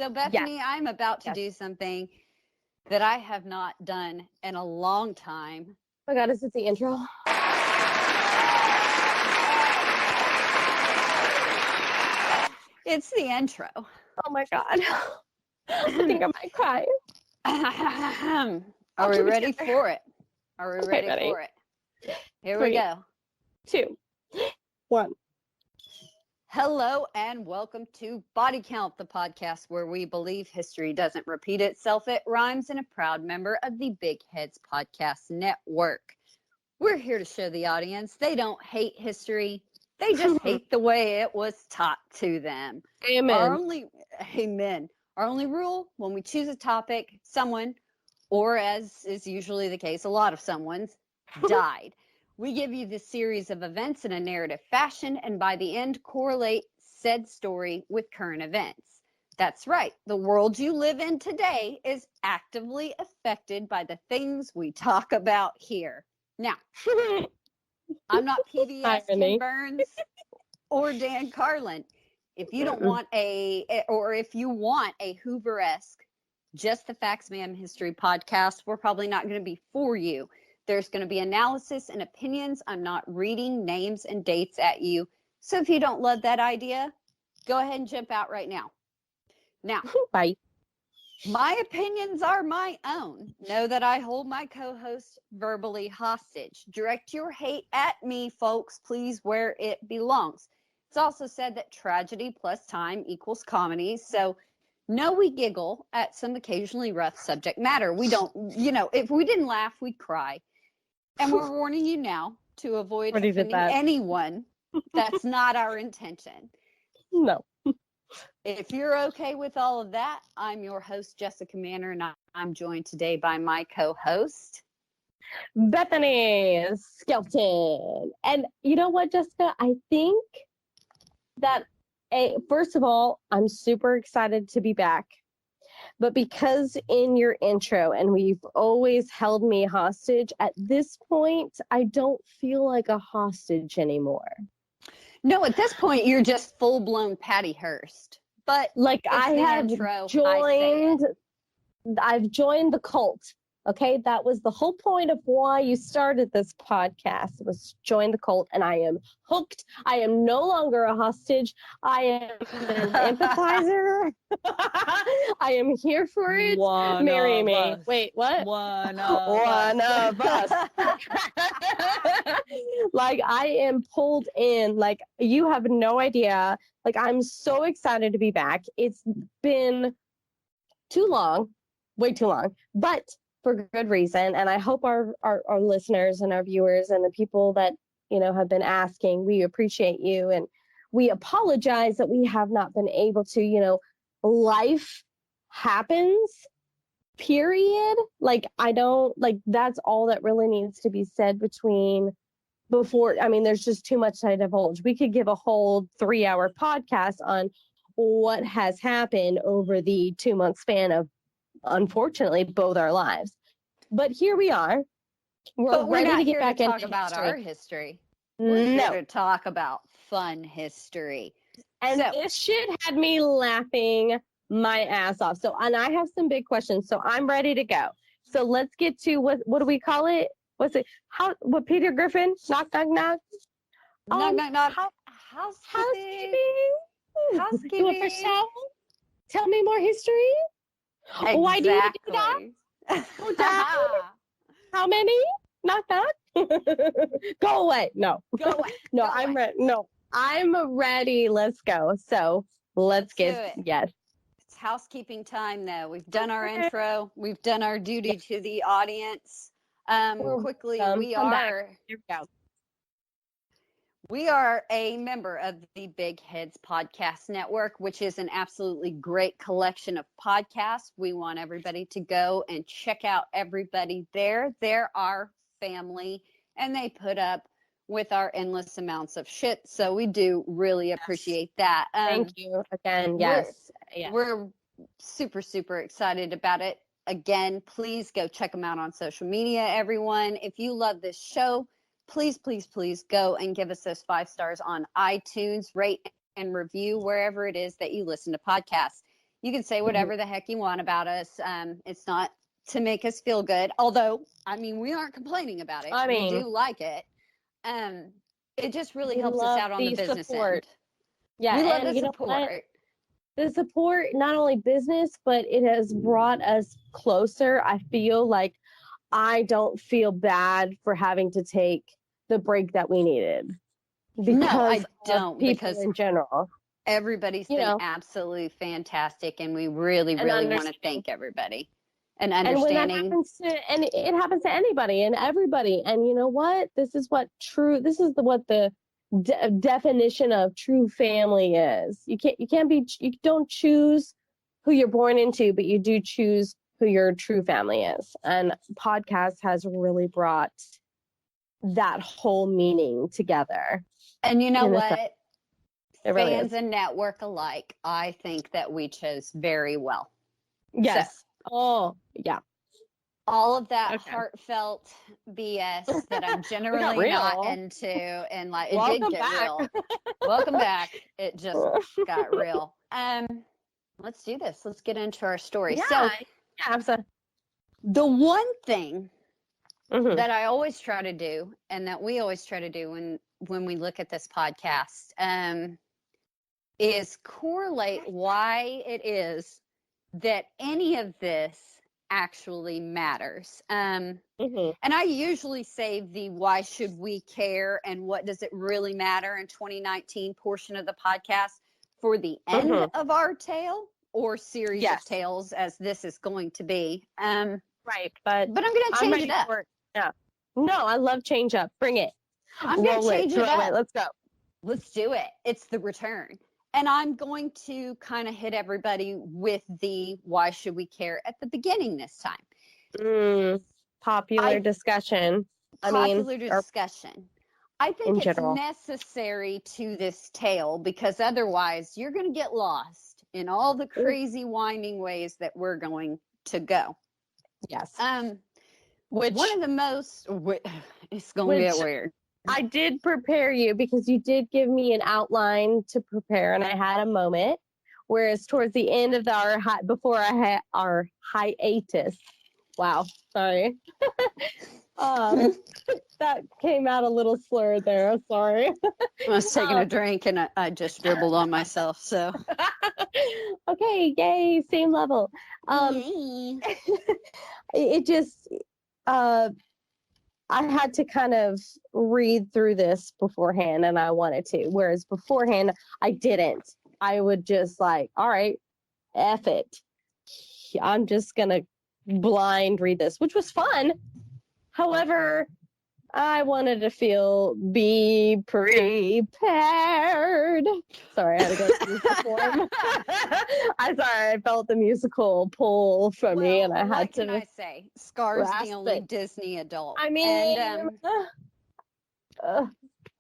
So, Bethany, I'm about to do something that I have not done in a long time. Oh my God, is it the intro? It's the intro. Oh my God. I think I might cry. Are we ready for it? Are we ready ready. for it? Here we go. 2, 1. Hello and welcome to Body Count, the podcast where we believe history doesn't repeat itself. It rhymes, and a proud member of the Big Heads Podcast Network. We're here to show the audience they don't hate history. They just hate the way it was taught to them. Amen. Our only rule when we choose a topic, someone, or as is usually the case, a lot of someone's died. We give you this series of events in a narrative fashion, and by the end, correlate said story with current events. That's right. The world you live in today is actively affected by the things we talk about here. Now, I'm not PBS Ken Burns or Dan Carlin. If you don't want if you want a Hoover-esque, Just the Facts Ma'am History podcast, we're probably not going to be for you. There's going to be analysis and opinions. I'm not reading names and dates at you. So if you don't love that idea, go ahead and jump out right now. Now, bye. My opinions are my own. Know that I hold my co-host verbally hostage. Direct your hate at me, folks, please, where it belongs. It's also said that tragedy plus time equals comedy. So no, we giggle at some occasionally rough subject matter. We don't, if we didn't laugh, we'd cry. And we're warning you now to avoid offending anyone. That's not our intention. No. If you're okay with all of that, I'm your host, Jessica Manor, and I'm joined today by my co-host, Bethany Skelton. And you know what, Jessica? I think that, first of all, I'm super excited to be back. But because in your intro, and we've always held me hostage, at this point, I don't feel like a hostage anymore. No, at this point, you're just full-blown Patty Hearst. But like I've joined the cult. Okay, that was the whole point of why you started this podcast, was join the cult, and I am hooked. I am no longer a hostage. I am an empathizer. I am here for it. Marry me. Us. Wait, what? One of us. Like, I am pulled in. Like, you have no idea. Like, I'm so excited to be back. It's been too long, way too long, but for good reason. And I hope our listeners and our viewers and the people that, have been asking, we appreciate you. And we apologize that we have not been able to, life happens, period. Like, that's all that really needs to be said before. I mean, there's just too much to divulge. We could give a whole 3-hour podcast on what has happened over the 2-month span of, unfortunately, both our lives. But here we are. We're ready to get back into talk about our history. We're here to talk about fun history. And this shit had me laughing my ass off. So, and I have some big questions. So I'm ready to go. So let's get to what do we call it? What's it? What Peter Griffin? Knock, knock, knock. Knock, knock, knock. Housekeeping. Housekeeping. Tell me more history. Exactly. Why do you do that? How many? Knock, knock. Go away. No. Go away. No, I'm ready. No, I'm ready. Let's go. So let's get it. Yes. It's housekeeping time, though. We've done our intro. We've done our duty to the audience. Quickly, we are a member of the Big Heads Podcast Network, which is an absolutely great collection of podcasts. We want everybody to go and check out everybody there. They're our family, and they put up with our endless amounts of shit. So we do really appreciate that. Thank you again. Yes. We're super, super excited about it. Again, please go check them out on social media, everyone. If you love this show, please, please, please go and give us those 5 stars on iTunes, rate and review wherever it is that you listen to podcasts. You can say whatever the heck you want about us. It's not to make us feel good. Although, I mean, we aren't complaining about it. We do like it. It just really helps us out on the business support. end. Yeah, we love and the you know support. what? The support, not only business, but it has brought us closer. I feel like I don't feel bad for having to take the break that we needed because I don't, people because in general. Everybody's been absolutely fantastic, and we really, really want to thank everybody. And understanding. And when that happens it happens to anybody and everybody. And you know what? This is what the definition of true family is. You don't choose who you're born into, but you do choose who your true family is. And podcast has really brought that whole meaning together. And you know what? Fans and network alike, I think that we chose very well. Yes. So, yeah. All of that heartfelt BS that I'm generally not into, and like it did get real. Welcome back. It just got real. Let's do this. Let's get into our story. Yeah, so the one thing that I always try to do, and that we always try to do when we look at this podcast, is correlate why it is that any of this actually matters. And I usually save the why should we care and what does it really matter in 2019 portion of the podcast for the end of our tale or series of tales, as this is going to be. Right, but I'm going to change it up. Yeah. No, I love change up. Bring it. I'm going to change it up. Let's go. Let's do it. It's the return. And I'm going to kind of hit everybody with the why should we care at the beginning this time. Popular discussion. Discussion. I think it's necessary to this tale because otherwise you're going to get lost in all the crazy winding ways that we're going to go. Yes. Which one of the most, it's going to get weird. I did prepare you because you did give me an outline to prepare, and I had a moment. Whereas towards the end of before I had our hiatus, wow, sorry, that came out a little slurred there. I'm sorry. I was taking a drink and I just dribbled on myself. So, okay, yay, same level. It just. I had to kind of read through this beforehand, and I wanted to. Whereas beforehand, I didn't. I would just like, all right, F it. I'm just going to blind read this, which was fun. However, I wanted to be prepared. Sorry, I had to go through the form. I'm sorry, I felt the musical pull from me, and I had to. What can I say? Scar's the only Disney adult. I mean,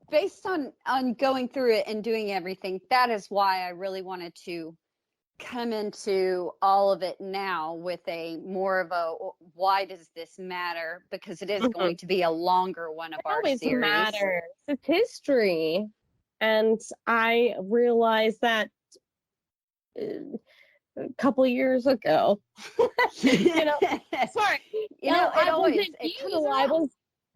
based on going through it and doing everything, that is why I really wanted to come into all of it now with a more of a why does this matter, because it is going to be a longer one of our series. It always matters. It's history, and I realized that a couple of years ago. Sorry,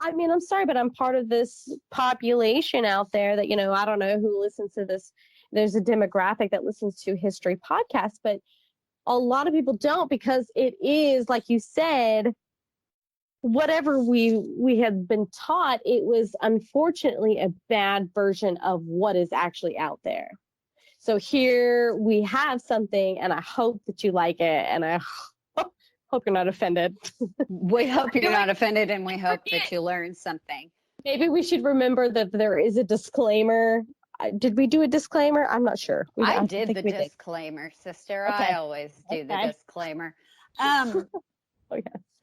I'm sorry, but I'm part of this population out there that, I don't know who listens to this. There's a demographic that listens to history podcasts, but a lot of people don't, because it is, like you said, whatever we had been taught, it was unfortunately a bad version of what is actually out there. So here we have something, and I hope that you like it, and I hope you're not offended. We hope you're not offended, and we hope that you learn something. Maybe we should remember that there is a disclaimer. Did we do a disclaimer? I'm not sure. I did the disclaimer, sister. Okay. I always do the disclaimer.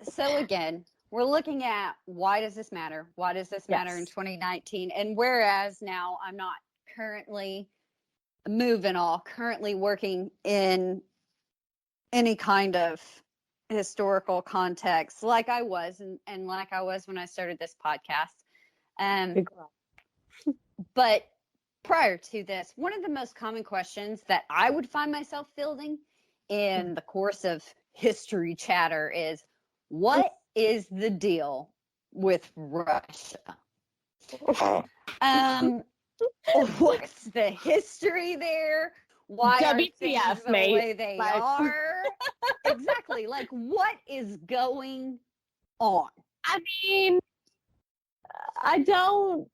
So again, we're looking at why does this matter? Why does this matter in 2019? And whereas now I'm not currently currently working in any kind of historical context like I was and like I was when I started this podcast. But prior to this, one of the most common questions that I would find myself fielding in the course of history chatter is, what is the deal with Russia? What's the history there? Why are things the way they are? Exactly. Like, what is going on? I mean, I don't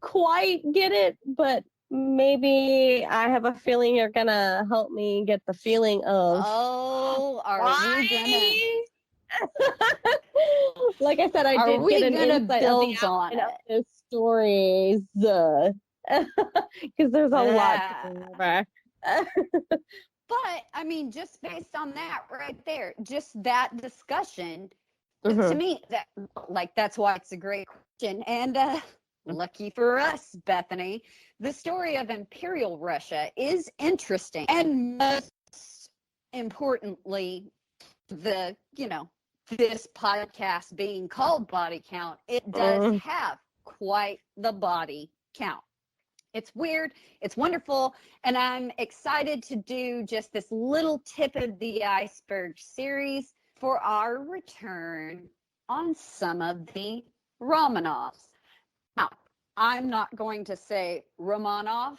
quite get it, but maybe I have a feeling you're gonna help me get the feeling of. Oh, are we gonna? Like I said, I did get an insight of the stories because there's a lot to go over. But I mean, just based on that right there, just that discussion, to me, that's why it's a great question. And lucky for us, Bethany, the story of Imperial Russia is interesting. And most importantly, this podcast being called Body Count, it does have quite the body count. It's weird, it's wonderful, and I'm excited to do just this little tip of the iceberg series for our return on some of the Romanovs. Now, I'm not going to say Romanov,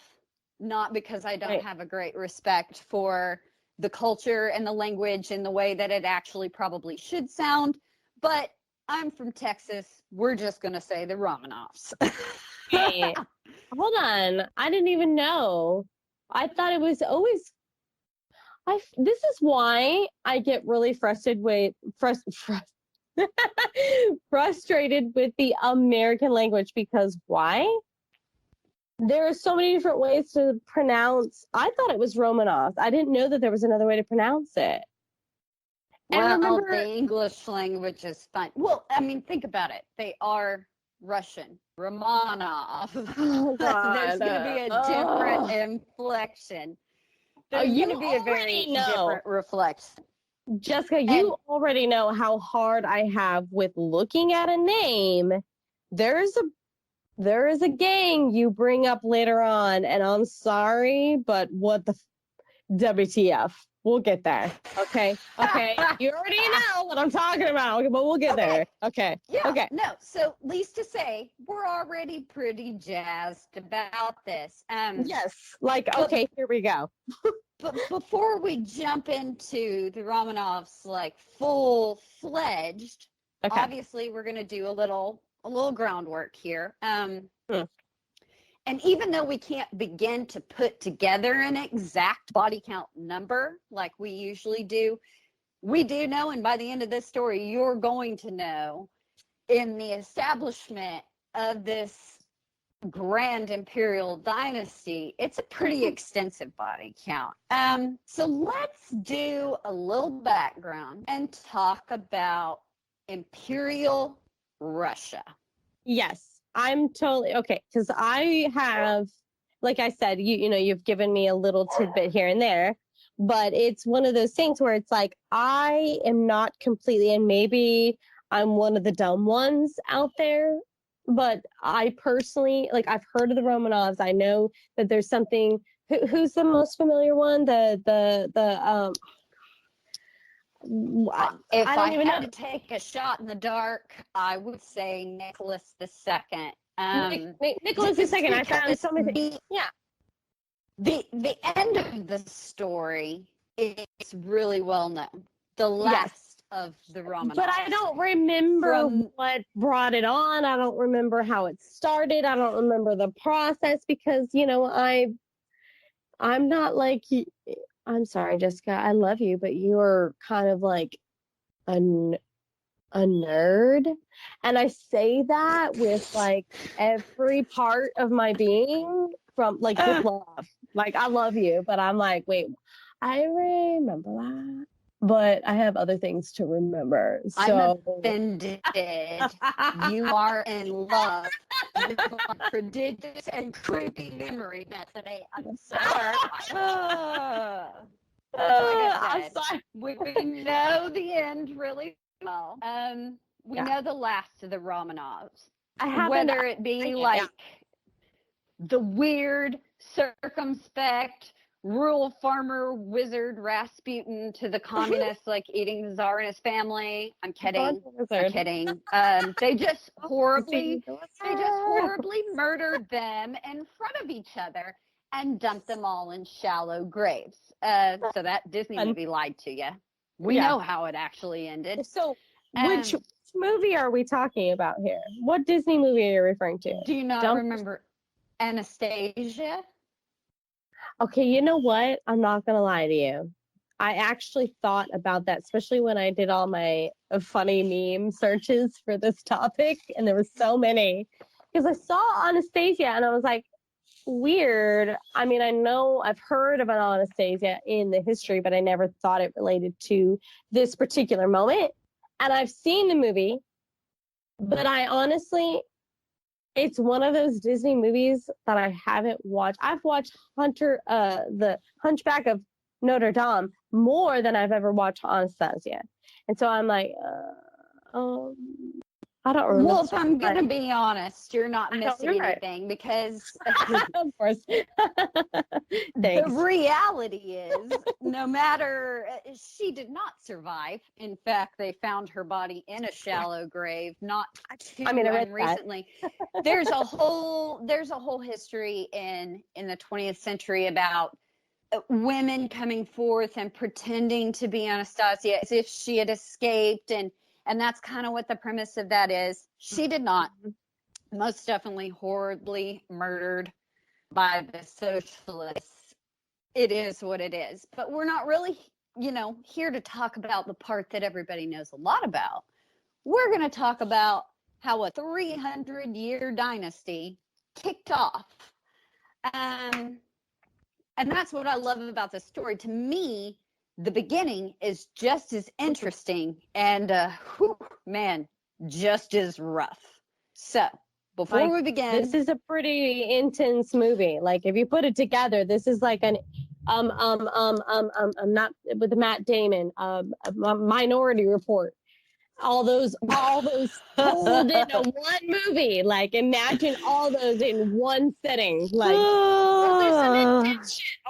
not because I don't have a great respect for the culture and the language and the way that it actually probably should sound, but I'm from Texas. We're just going to say the Romanovs. Hey, hold on. I didn't even know. I thought it was always. This is why I get really frustrated with the American language, because why? There are so many different ways to pronounce. I thought it was Romanovs. I didn't know that there was another way to pronounce it. Well, the English language is fun. Well, I mean, think about it. They are Russian. Romanov. Oh, There's going to be a different inflection. There's going to be a very different reflection. Jessica, you already know how hard I have with looking at a name. There is a gang you bring up later on, and I'm sorry, but what the WTF? We'll get there. Okay. You already know what I'm talking about. Okay, but we'll get there. Okay. Yeah. Okay. No. So, least to say, we're already pretty jazzed about this. Yes. Okay, here we go. But before we jump into the Romanovs, like full-fledged, obviously we're going to do a little groundwork here. And even though we can't begin to put together an exact body count number like we usually do, we do know, and by the end of this story, you're going to know, in the establishment of this grand imperial dynasty, it's a pretty extensive body count. So let's do a little background and talk about Imperial Russia. Yes. I'm totally okay, because I have, like I said, you've given me a little tidbit here and there, but it's one of those things where it's like I am not completely, and maybe I'm one of the dumb ones out there, but I personally, I've heard of the Romanovs. I know that there's something. Who's the most familiar one? If I had to take a shot in the dark, I would say Nicholas II. Nicholas II. I found so many. Yeah. The end of the story is really well known. The last of the Romanovs. But I don't remember what brought it on. I don't remember how it started. I don't remember the process because I'm not like. I'm sorry, Jessica. I love you, but you're kind of like a nerd. And I say that with every part of my being from with love. I love you, but I'm like, wait, I remember that. But I have other things to remember. So. I'm offended. You are in love with a prodigious and creepy memory, Bethany. I'm sorry. I'm sorry. We know the end really well. We know the last of the Romanovs. Whether it be the weird, circumspect, rural farmer wizard Rasputin to the communists like eating the Tsar and his family. I'm kidding. I'm kidding. They just horribly murdered them in front of each other and dumped them all in shallow graves. So that Disney movie lied to you. We know how it actually ended. So which movie are we talking about here? What Disney movie are you referring to? Do you not remember Anastasia? Okay, you know what? I'm not going to lie to you. I actually thought about that, especially when I did all my funny meme searches for this topic, and there were so many. Because I saw Anastasia, and I was like, weird. I mean, I know I've heard of an Anastasia in the history, but I never thought it related to this particular moment. And I've seen the movie, but I honestly, it's one of those Disney movies that I haven't watched. I've watched the Hunchback of Notre Dame more than I've ever watched Anastasia. And so I'm like, I don't remember. Well, if I'm going to be honest, you're not missing anything because of course. the reality is no matter, she did not survive. In fact, they found her body in a shallow grave not too recently. There's a whole history in the 20th century about women coming forth and pretending to be Anastasia as if she had escaped, and that's kind of what the premise of that is. She did not. Most definitely horribly murdered by the socialists. It is what it is. But we're not really, here to talk about the part that everybody knows a lot about. We're going to talk about how a 300-year dynasty kicked off. And that's what I love about this story. To me, the beginning is just as interesting and, just as rough. So, before we begin, this is a pretty intense movie. Like, if you put it together, this is like an not with Matt Damon, a Minority Report. All those pulled into one movie. Like, imagine all those in one sitting. Like,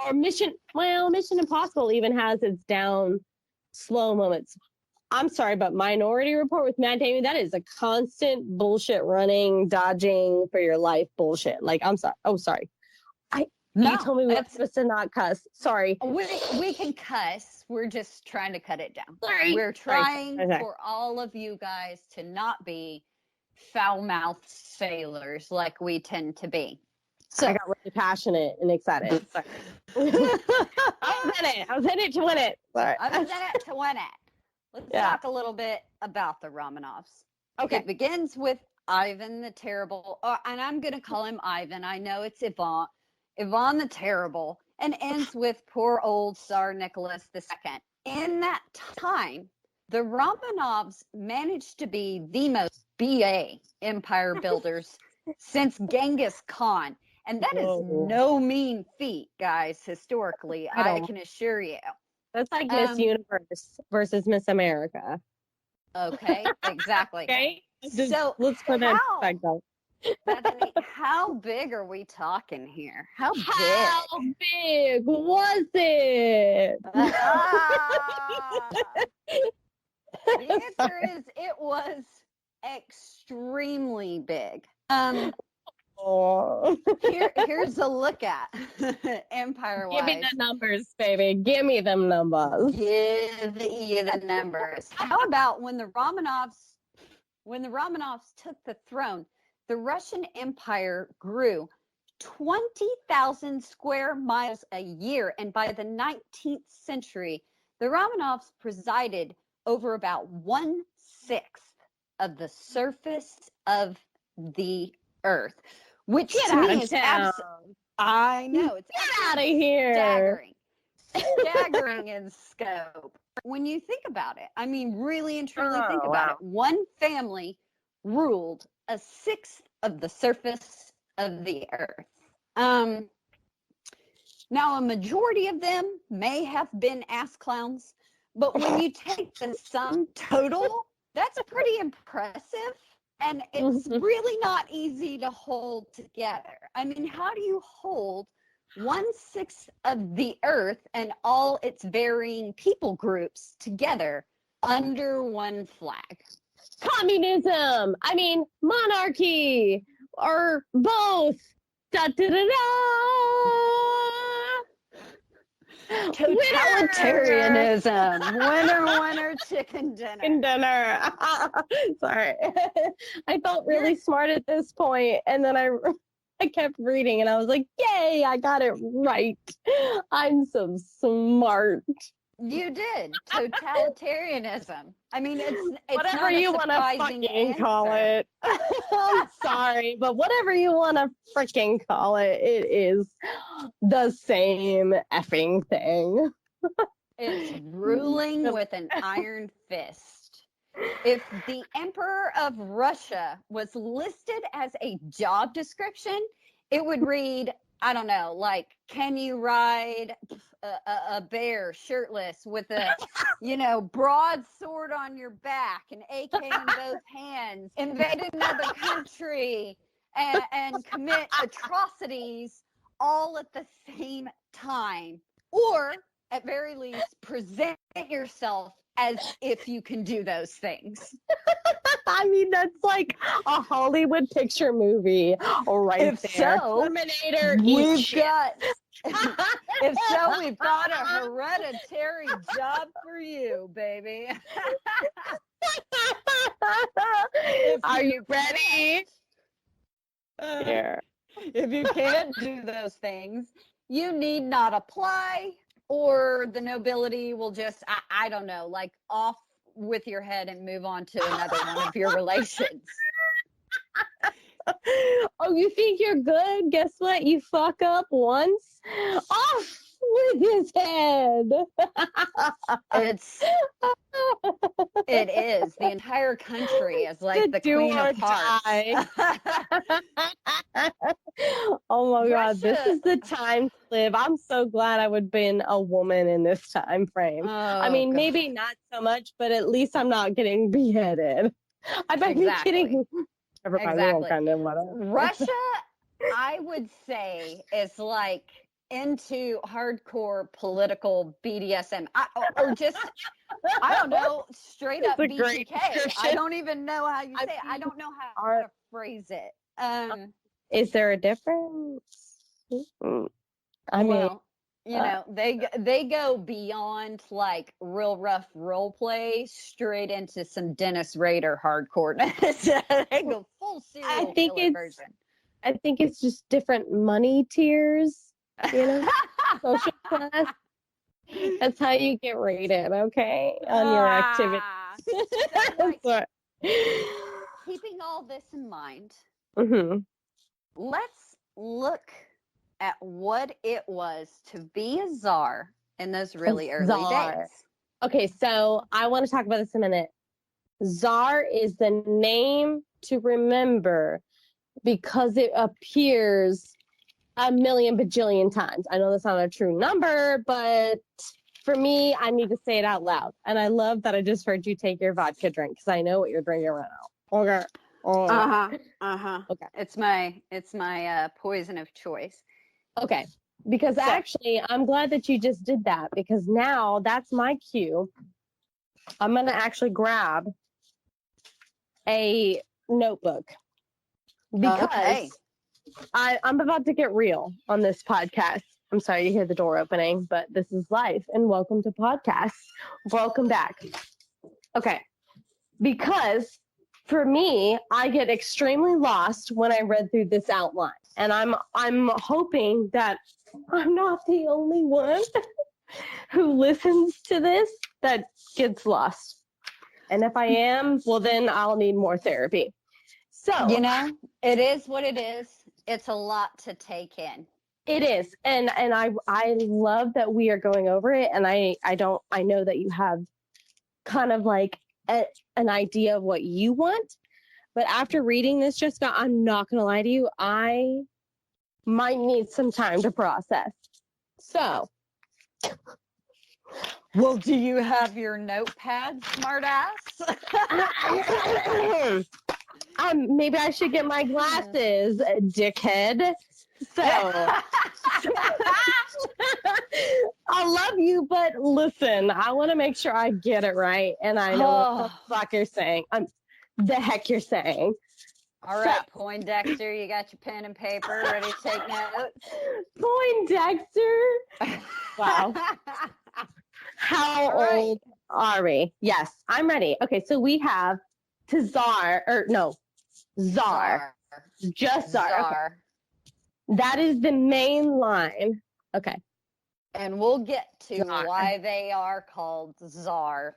or Mission Impossible even has its down slow moments. I'm sorry, but Minority Report with Matt Damon, that is a constant bullshit running, dodging for your life bullshit. Like, I'm sorry. Oh, sorry. You told me we were supposed to not cuss. Sorry. We can cuss. We're just trying to cut it down. Sorry. We're trying for all of you guys to not be foul-mouthed sailors like we tend to be. So I got really passionate and excited. I was in it to win it. Sorry. I was in it to win it. Let's talk a little bit about the Romanovs. Okay. It begins with Ivan the Terrible, and I'm going to call him Ivan. I know it's Ivan the Terrible, and ends with poor old Tsar Nicholas II. In that time, the Romanovs managed to be the most BA empire builders since Genghis Khan. And that is no mean feat, guys, historically, I can assure you. That's like Miss Universe versus Miss America. Okay, exactly. Okay, so let's put that in perspective. Bethany, how big are we talking here? How big was it? The answer is it was extremely big. Here's a look at empire-wise. Give me the numbers, baby. Give me them numbers. Give you the numbers. How about when the Romanovs took the throne? The Russian Empire grew 20,000 square miles a year, and by the 19th century, the Romanovs presided over about 1/6 of the surface of the earth, which to me is I know it's out of here. Staggering in scope. When you think about it, I mean, really and truly think about it. One family ruled 1/6 of the surface of the earth. Now, a majority of them may have been ass clowns, but when you take the sum total, that's pretty impressive. And it's really not easy to hold together. I mean, how do you hold 1/6 of the earth and all its varying people groups together under one flag. Communism. I mean, monarchy, or both. Da da da da. Totalitarianism. Winner, chicken dinner. Chicken dinner. Sorry. I felt really smart at this point, and then I kept reading, and I was like, yay, I got it right. I'm so smart. You did. Totalitarianism. I mean, it's Whatever not a you want to surprising fucking call answer. it. I'm sorry, but whatever you want to freaking call it, it is the same effing thing. It's ruling with an iron fist. If the Emperor of Russia was listed as a job description, it would read, I don't know, like, can you ride a bear shirtless with a, broadsword on your back, an AK in both hands, invade another country, and commit atrocities all at the same time? Or, at very least, present yourself as if you can do those things. I mean, that's like a Hollywood picture movie right If there. so, Terminator, we've got a hereditary job for you, baby. Are you ready? Here. If you can't do those things, you need not apply, or the nobility will just, I don't know, like, off with your head and move on to another one of your relations. Oh, you think you're good? Guess what? You fuck up once, off with his head. It is. The entire country is like the Queen of Hearts. Oh my God, this is the time to live. I'm so glad I would have been a woman in this time frame. I mean, God. Maybe not so much, but at least I'm not getting beheaded. I might be kidding. Exactly. Russia, I would say, is like into hardcore political BDSM, or just, I don't know, straight up BTK. I don't even know how you say it. I don't know how to phrase it. Is there a difference? I mean, they go beyond like real rough role play straight into some Dennis Rader hardcoreness. They go full serial killer version. I think it's just different money tiers, social class. That's how you get rated, okay, on your activity. Keeping all this in mind, let's look at what it was to be a czar in those really early days. Okay, so I want to talk about this in a minute. Czar is the name to remember because it appears a million bajillion times. I know that's not a true number, but for me, I need to say it out loud. And I love that I just heard you take your vodka drink because I know what you're drinking right now. Okay. Okay. It's my poison of choice. Okay, because actually, I'm glad that you just did that because now that's my cue. I'm going to actually grab a notebook because I'm about to get real on this podcast. I'm sorry you hear the door opening, but this is life, and welcome to podcasts. Welcome back. Okay, because for me, I get extremely lost when I read through this outline. And I'm hoping that I'm not the only one who listens to this that gets lost. And if I am, well, then I'll need more therapy. So, it is what it is. It's a lot to take in. It is. And I love that we are going over it. And I know that you have kind of like an idea of what you want. But after reading this, Jessica, I'm not going to lie to you. I might need some time to process. So. Well, do you have your notepad, smartass? Maybe I should get my glasses, dickhead. So, I love you, but listen, I want to make sure I get it right, and I know what the fuck you're saying. The heck you're saying. All right, Poindexter, you got your pen and paper ready to take notes? Poindexter? Wow. How old are we? Yes, I'm ready. Okay, so we have Czar. Just Czar. Okay. That is the main line. Okay. And we'll get to why they are called Czar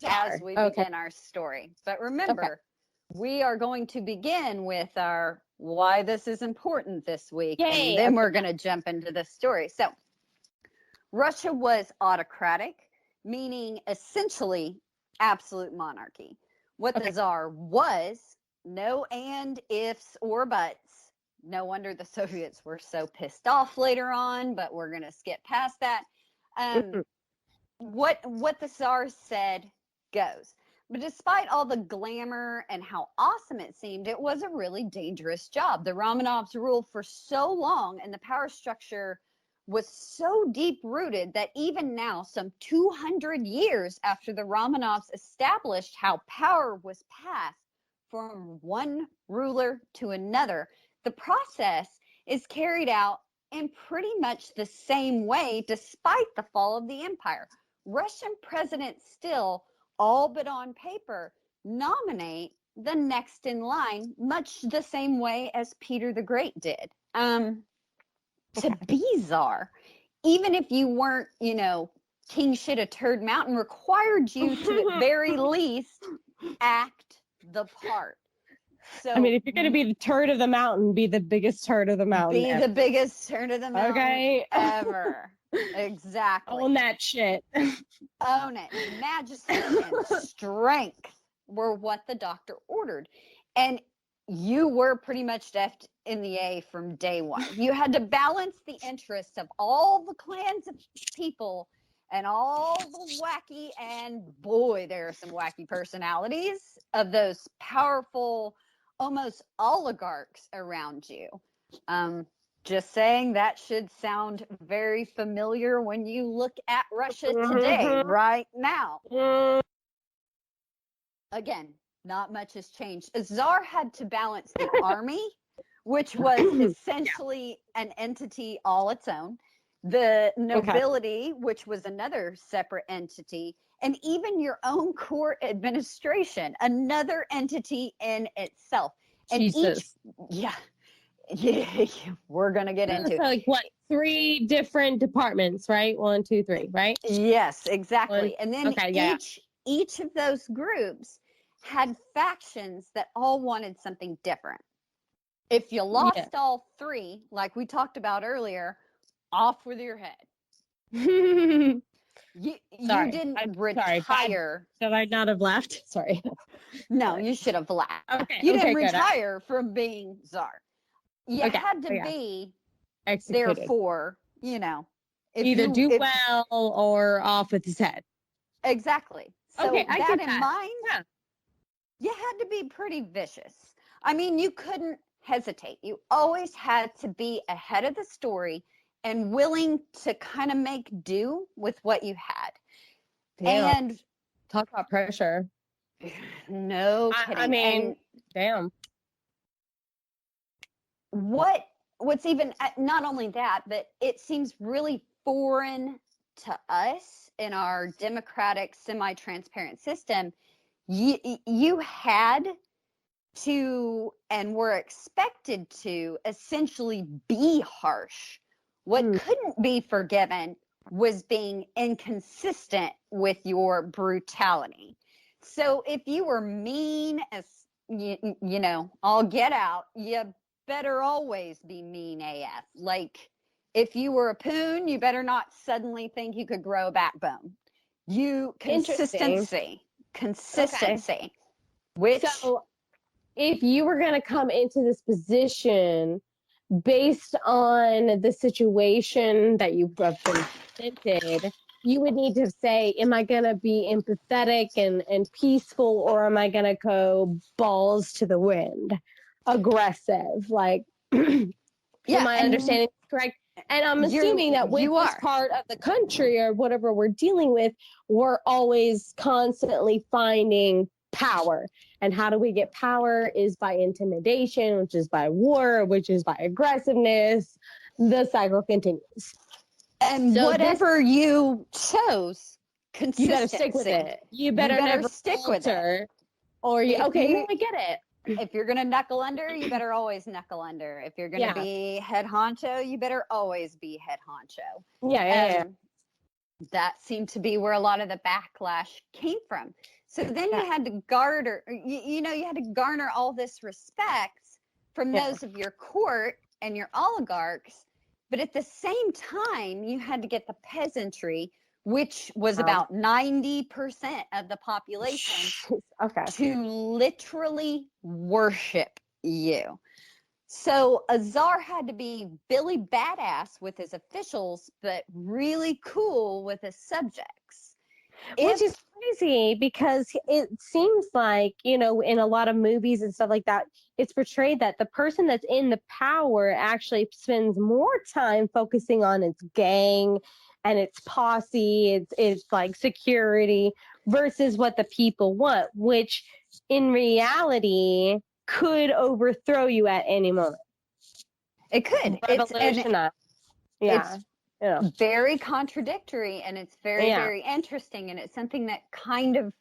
as we begin our story. But remember, we are going to begin with our why this is important this week. Yay. And then we're going to jump into the story. So Russia was autocratic, meaning essentially absolute monarchy. What the Tsar was, no and, ifs, or buts. No wonder the Soviets were so pissed off later on, but we're going to skip past that. What the Tsar said goes. But despite all the glamour and how awesome it seemed, it was a really dangerous job. The Romanovs ruled for so long, and the power structure was so deep-rooted that even now, some 200 years after the Romanovs established how power was passed from one ruler to another, the process is carried out in pretty much the same way despite the fall of the empire. Russian presidents still, all but on paper, nominate the next in line much the same way as Peter the Great did. To be czar, even if you weren't, king shit a turd mountain, required you to at very least act the part. So, I mean, if you're going to be the turd of the mountain, be the biggest turd of the mountain. Be the biggest turd of the mountain ever. Exactly. Own that shit. Own it. Majesty and strength were what the doctor ordered. And you were pretty much left in the A from day one. You had to balance the interests of all the clans of people and all the wacky, and boy, there are some wacky personalities of those powerful, almost oligarchs around you. Just saying, that should sound very familiar when you look at Russia today, right now. Again, not much has changed. A czar had to balance the army, which was essentially an entity all its own, the nobility, which was another separate entity, and even your own court administration, another entity in itself. And Jesus. Yeah, we're going to get into like what, 3 different departments, right? 1, 2, 3, right? Yes, exactly. And then each of those groups had factions that all wanted something different. If you lost all 3, like we talked about earlier, off with your head. You didn't retire. Should I not have left? Sorry. No, you should have left. Okay. You didn't retire from being czar. You had to be executed. Therefore, either do well or off with his head. Exactly. So that in mind, you had to be pretty vicious. I mean, you couldn't hesitate. You always had to be ahead of the story and willing to kind of make do with what you had. Damn. And talk about pressure. No kidding. I mean, damn. What's even, not only that, but it seems really foreign to us in our democratic, semi-transparent system. You had to and were expected to essentially be harsh. What couldn't be forgiven was being inconsistent with your brutality. So if you were mean as, all get out, you better always be mean AF. Like, if you were a poon, you better not suddenly think you could grow a backbone. Consistency. Okay. So if you were going to come into this position based on the situation that you've been presented, you would need to say, am I going to be empathetic and peaceful, or am I going to go balls to the wind, aggressive? Like, am I understanding correct? And I'm assuming that with this part of the country or whatever we're dealing with, we're always constantly finding power. And how do we get power is by intimidation, which is by war, which is by aggressiveness. The cycle continues. And so whatever you chose, consistency. You better stick with it. You better never stick with it. Or I get it. If you're going to knuckle under, you better always knuckle under. If you're going to be head honcho, you better always be head honcho. Yeah. That seemed to be where a lot of the backlash came from. So then you had to garner, you had to garner all this respect from those of your court and your oligarchs. But at the same time, you had to get the peasantry, which was about 90% of the population, to literally worship you. So a czar had to be Billy Badass with his officials, but really cool with his subjects. Which is crazy because it seems like, in a lot of movies and stuff like that, it's portrayed that the person that's in the power actually spends more time focusing on its gang and its posse, it's like security versus what the people want, which in reality could overthrow you at any moment. It could. Revolutionize. It's very contradictory, and it's very, very interesting, and it's something that kind of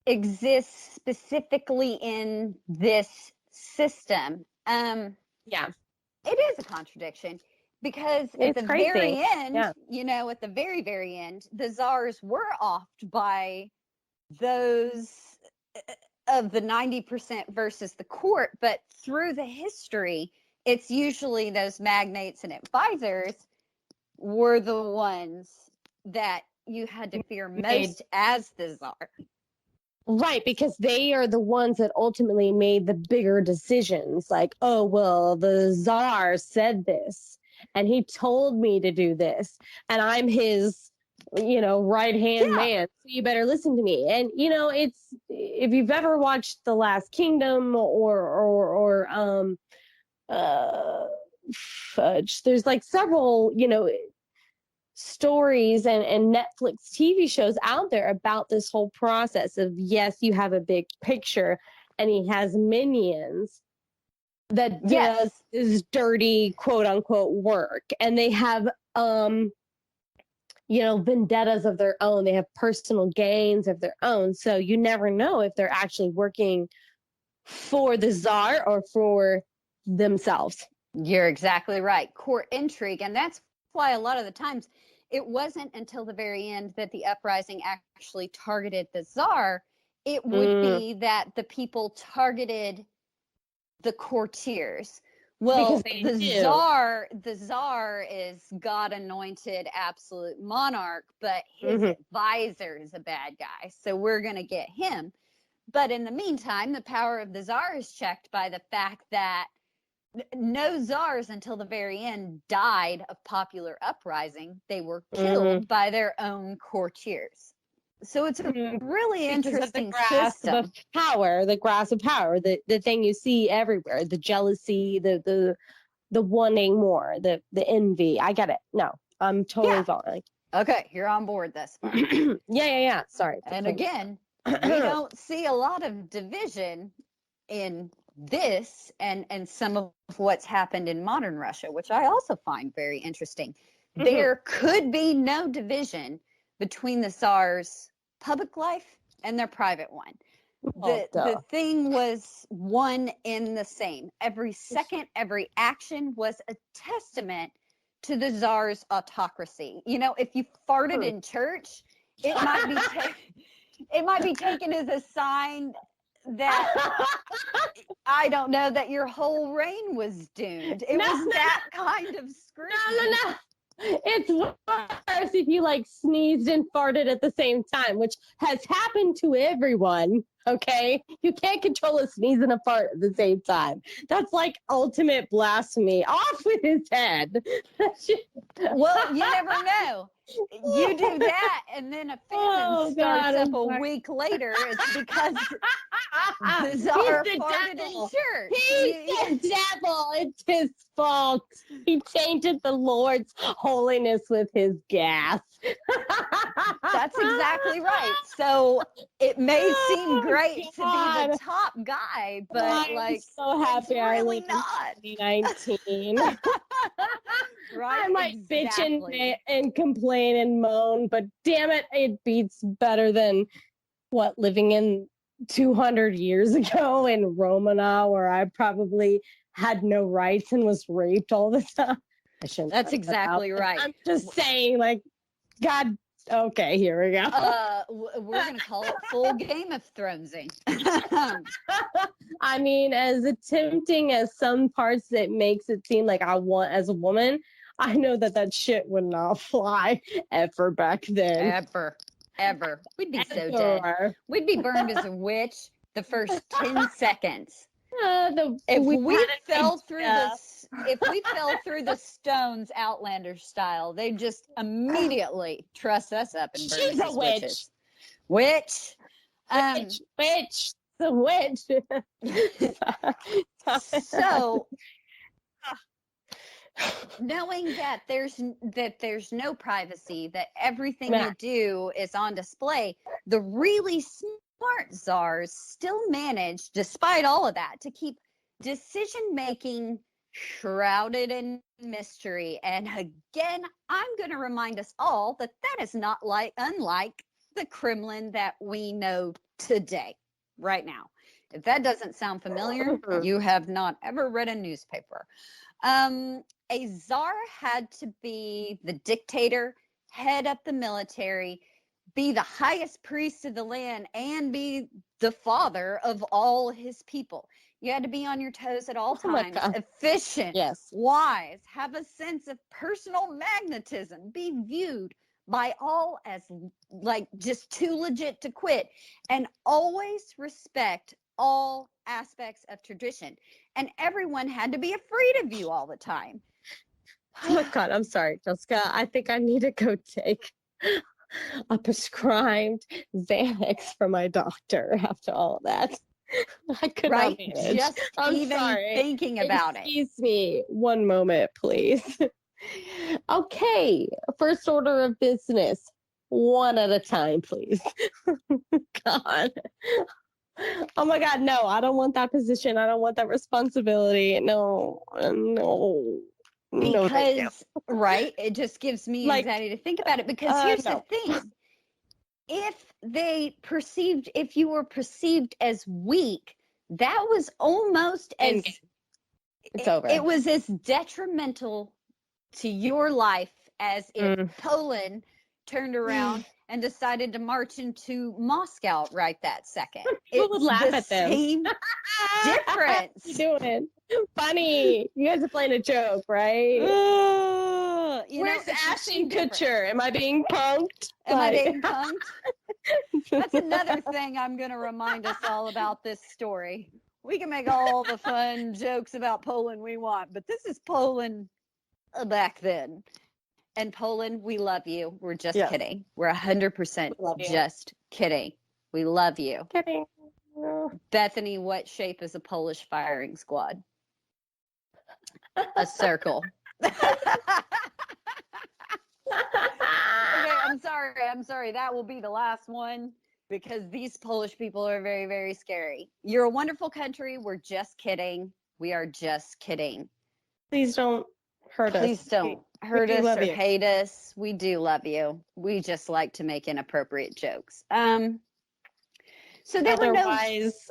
exists specifically in this system. It is a contradiction. Because at the very end, at the very, very end, the czars were offed by those of the 90% versus the court. But through the history, it's usually those magnates and advisors were the ones that you had to fear most as the czar. Right, because they are the ones that ultimately made the bigger decisions. Like, oh, well, the czar said this. And he told me to do this, and I'm his, right-hand man. So you better listen to me. And, it's, if you've ever watched The Last Kingdom or there's like several, stories and Netflix TV shows out there about this whole process of, yes, you have a big picture and he has minions that does this dirty quote unquote work, and they have vendettas of their own. They have personal gains of their own, so you never know if they're actually working for the czar or for themselves. You're exactly right. Court intrigue, and that's why a lot of the times it wasn't until the very end that the uprising actually targeted the czar. It would be that the people targeted the courtiers. Well, the czar is God anointed absolute monarch, but his advisor is a bad guy. So we're going to get him. But in the meantime, the power of the czar is checked by the fact that no czars until the very end died of popular uprising. They were killed by their own courtiers. So it's a really interesting system. The grasp of power, the thing you see everywhere, the jealousy, the wanting more, the envy. I get it. No, I'm totally following. Okay, you're on board this one. Yeah. Sorry. And again, we don't see a lot of division in this and some of what's happened in modern Russia, which I also find very interesting. There could be no division between the Tsar's public life and their private one. The thing was one in the same. Every second, every action was a testament to the Tsar's autocracy. If you farted in church, it might be taken as a sign that I don't know, that your whole reign was doomed. It was that kind of scrutiny. No. It's worse if you sneezed and farted at the same time, which has happened to everyone. Okay, you can't control a sneeze and a fart at the same time. That's ultimate blasphemy. Off with his head. Well, you never know. You do that, and then a famine starts up a week later. It's because the czar farted in church. He's the devil. It's his fault. He tainted the Lord's holiness with his gas. That's exactly right. So it may seem great to be God. the top guy, but I'm like so happy it's I really live not. in 2019. Right? I might Exactly. bitch and complain and moan, but damn it, it beats better than living in 200 years ago in Romanov, where I probably had no rights and was raped all the time. I shouldn't. That's exactly right. I'm just saying, like, God. Okay, here we go. We're gonna call it full Game of Thronesing. I mean, as tempting as some parts it makes it seem like I want as a woman, I know that shit would not fly ever back then. Ever. We'd be so dead. We'd be burned as a witch the first 10 seconds. If we fell through the stones Outlander style, they'd just immediately truss us up and burn us as witches. Witch. The witch. So knowing that there's no privacy, that everything you do is on display, the really smart czars still manage, despite all of that, to keep decision making shrouded in mystery. And again, I'm going to remind us all that is not unlike the Kremlin that we know today, right now. If that doesn't sound familiar, you have not ever read a newspaper. A czar had to be the dictator, head up the military, be the highest priest of the land, and be the father of all his people. You had to be on your toes at all times, efficient, wise, have a sense of personal magnetism, be viewed by all as like just too legit to quit, and always respect all aspects of tradition. And everyone had to be afraid of you all the time. Oh my God, I'm sorry, Jessica. I think I need to go take a prescribed Xanax from my doctor after all of that. I could not manage. Just thinking about it. Excuse me, one moment, please. Okay, first order of business. One at a time, please. God. Oh my God, no, I don't want that position. I don't want that responsibility. No. Because, right, it just gives me anxiety to think about it. Because here's the thing. If you were perceived as weak, that was almost as it's over. It was as detrimental to your life as if Poland turned around and decided to march into Moscow right that second. People would laugh at them. Same difference. What are you doing? Funny. You guys are playing a joke, right? Where's Ashton Kutcher? Am I being punked? Am I being punked? That's another thing I'm going to remind us all about this story. We can make all the fun jokes about Poland we want, but this is Poland back then. And Poland, we love you. We're just kidding. We're 100% just kidding. We love you. Kidding. Bethany, what shape is a Polish firing squad? A circle. Okay, I'm sorry. That will be the last one because these Polish people are very, very scary. You're a wonderful country. We're just kidding. We are just kidding. Please don't hurt us. Please don't hurt us or hate us. We do love you. We just like to make inappropriate jokes. So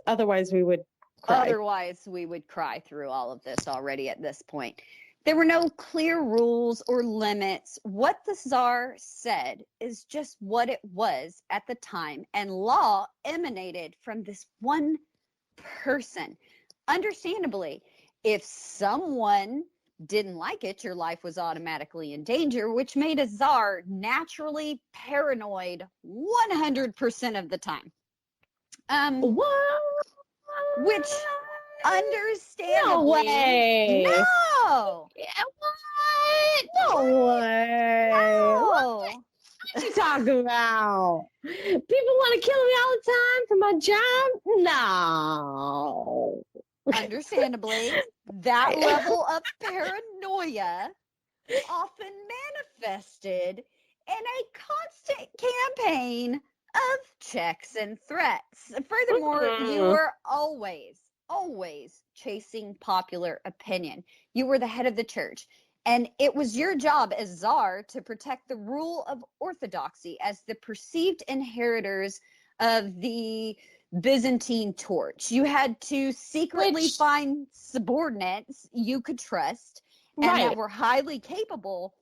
otherwise we would cry. Otherwise we would cry through all of this already at this point. There were no clear rules or limits. What the Tsar said is just what it was at the time, and law emanated from this one person. Understandably, if someone didn't like it, your life was automatically in danger, which made a Tsar naturally paranoid 100% of the time. Which understandably, no way. No. Yeah, what? No way. No. What are you talking about? People want to kill me all the time for my job? No. Understandably, that level of paranoia often manifested in a constant campaign of checks and threats. Furthermore, you were always chasing popular opinion. You were the head of the church, and it was your job as czar to protect the rule of orthodoxy as the perceived inheritors of the Byzantine torch. You had to secretly find subordinates you could trust and that were highly capable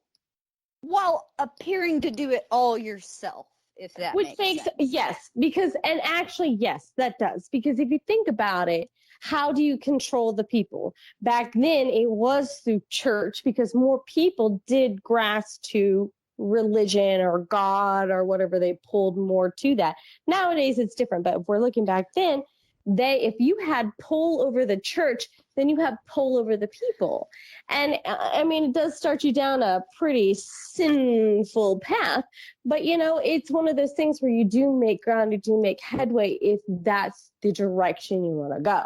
while appearing to do it all yourself, if that makes sense. Yes, because, and actually, yes, that does. Because if you think about it, how do you control the people? Back then, it was through church because more people did grasp to religion or God or whatever. They pulled more to that. Nowadays, it's different. But if we're looking back then, if you had pull over the church, then you have pull over the people. And I mean, it does start you down a pretty sinful path, but it's one of those things where you do make ground, you do make headway if that's the direction you want to go.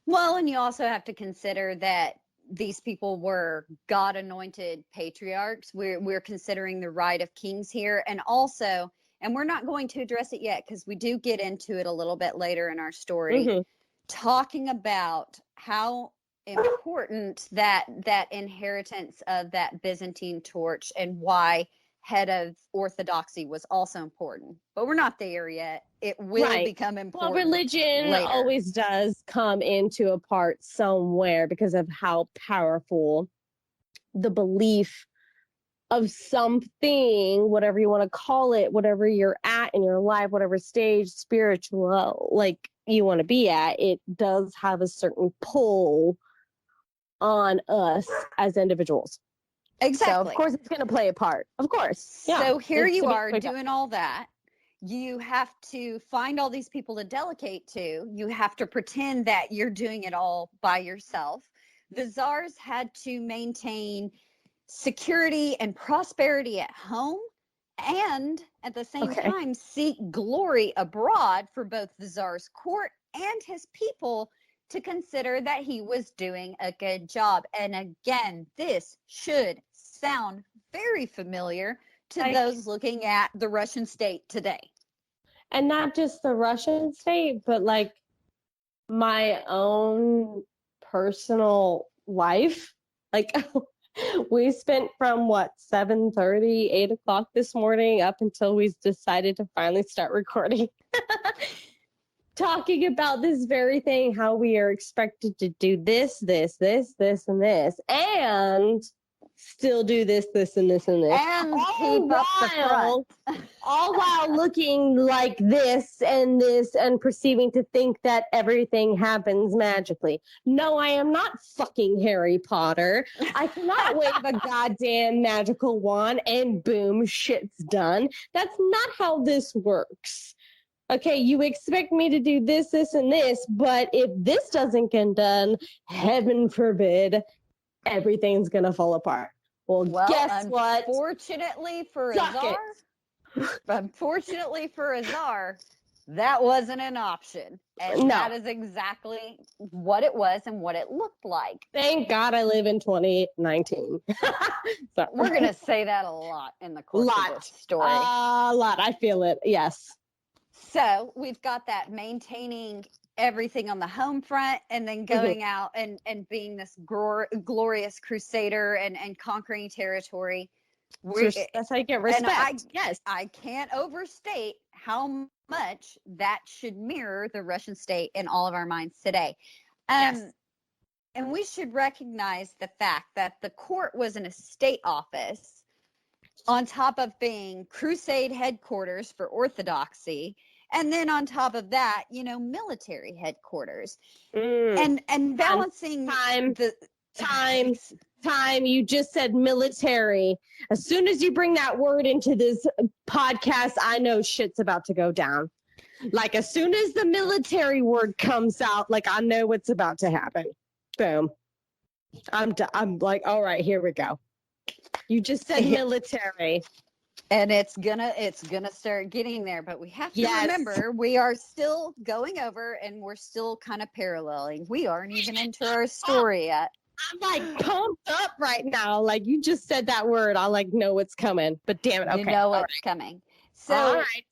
Well, and you also have to consider that these people were God-anointed patriarchs. We're considering the right of kings here, and also, and we're not going to address it yet because we do get into it a little bit later in our story, talking about how important that inheritance of that Byzantine torch and why head of orthodoxy was also important. But we're not there yet. It will become important. Well, religion later. Always does come into a part somewhere because of how powerful the belief of something, whatever you want to call it, whatever you're at in your life, whatever stage, spiritual, like you want to be at, it does have a certain pull on us as individuals. Exactly. So of course it's going to play a part. Of course. Yeah. So here you are doing all that. You have to find all these people to delegate to. You have to pretend that you're doing it all by yourself. The czars had to maintain security and prosperity at home and at the same time seek glory abroad for both the czar's court and his people to consider that he was doing a good job. And again, this should sound very familiar to those looking at the Russian state today. And not just the Russian state, but like my own personal life. Like we spent from 7:30, 8 o'clock this morning up until we decided to finally start recording. Talking about this very thing, how we are expected to do this, and this, and still do this, and this, and this. And keep up the front. All while looking like this, and perceiving to think that everything happens magically. No, I am not fucking Harry Potter. I cannot wave a goddamn magical wand and boom, shit's done. That's not how this works. Okay, you expect me to do this, and this, but if this doesn't get done, heaven forbid, everything's going to fall apart. Well, guess what? Unfortunately for a czar, that wasn't an option. And that is exactly what it was and what it looked like. Thank God I live in 2019. So. We're going to say that a lot in the course of this story. A lot. I feel it. Yes. So we've got that maintaining everything on the home front and then going out and being this glorious crusader and conquering territory. That's how you get respect. I can't overstate how much that should mirror the Russian state in all of our minds today. And we should recognize the fact that the court was in a state office on top of being crusade headquarters for orthodoxy. And then on top of that, military headquarters and balancing time. You just said military. As soon as you bring that word into this podcast, I know shit's about to go down. Like as soon as the military word comes out, like I know what's about to happen. Boom. I'm like, all right, here we go. You just said military. And it's gonna start getting there, but we have to remember we are still going over and we're still kind of paralleling. We aren't even into our story yet. I'm like pumped up right now. Like you just said that word. I like know what's coming. But damn it. Okay. You know all what's coming. So All right.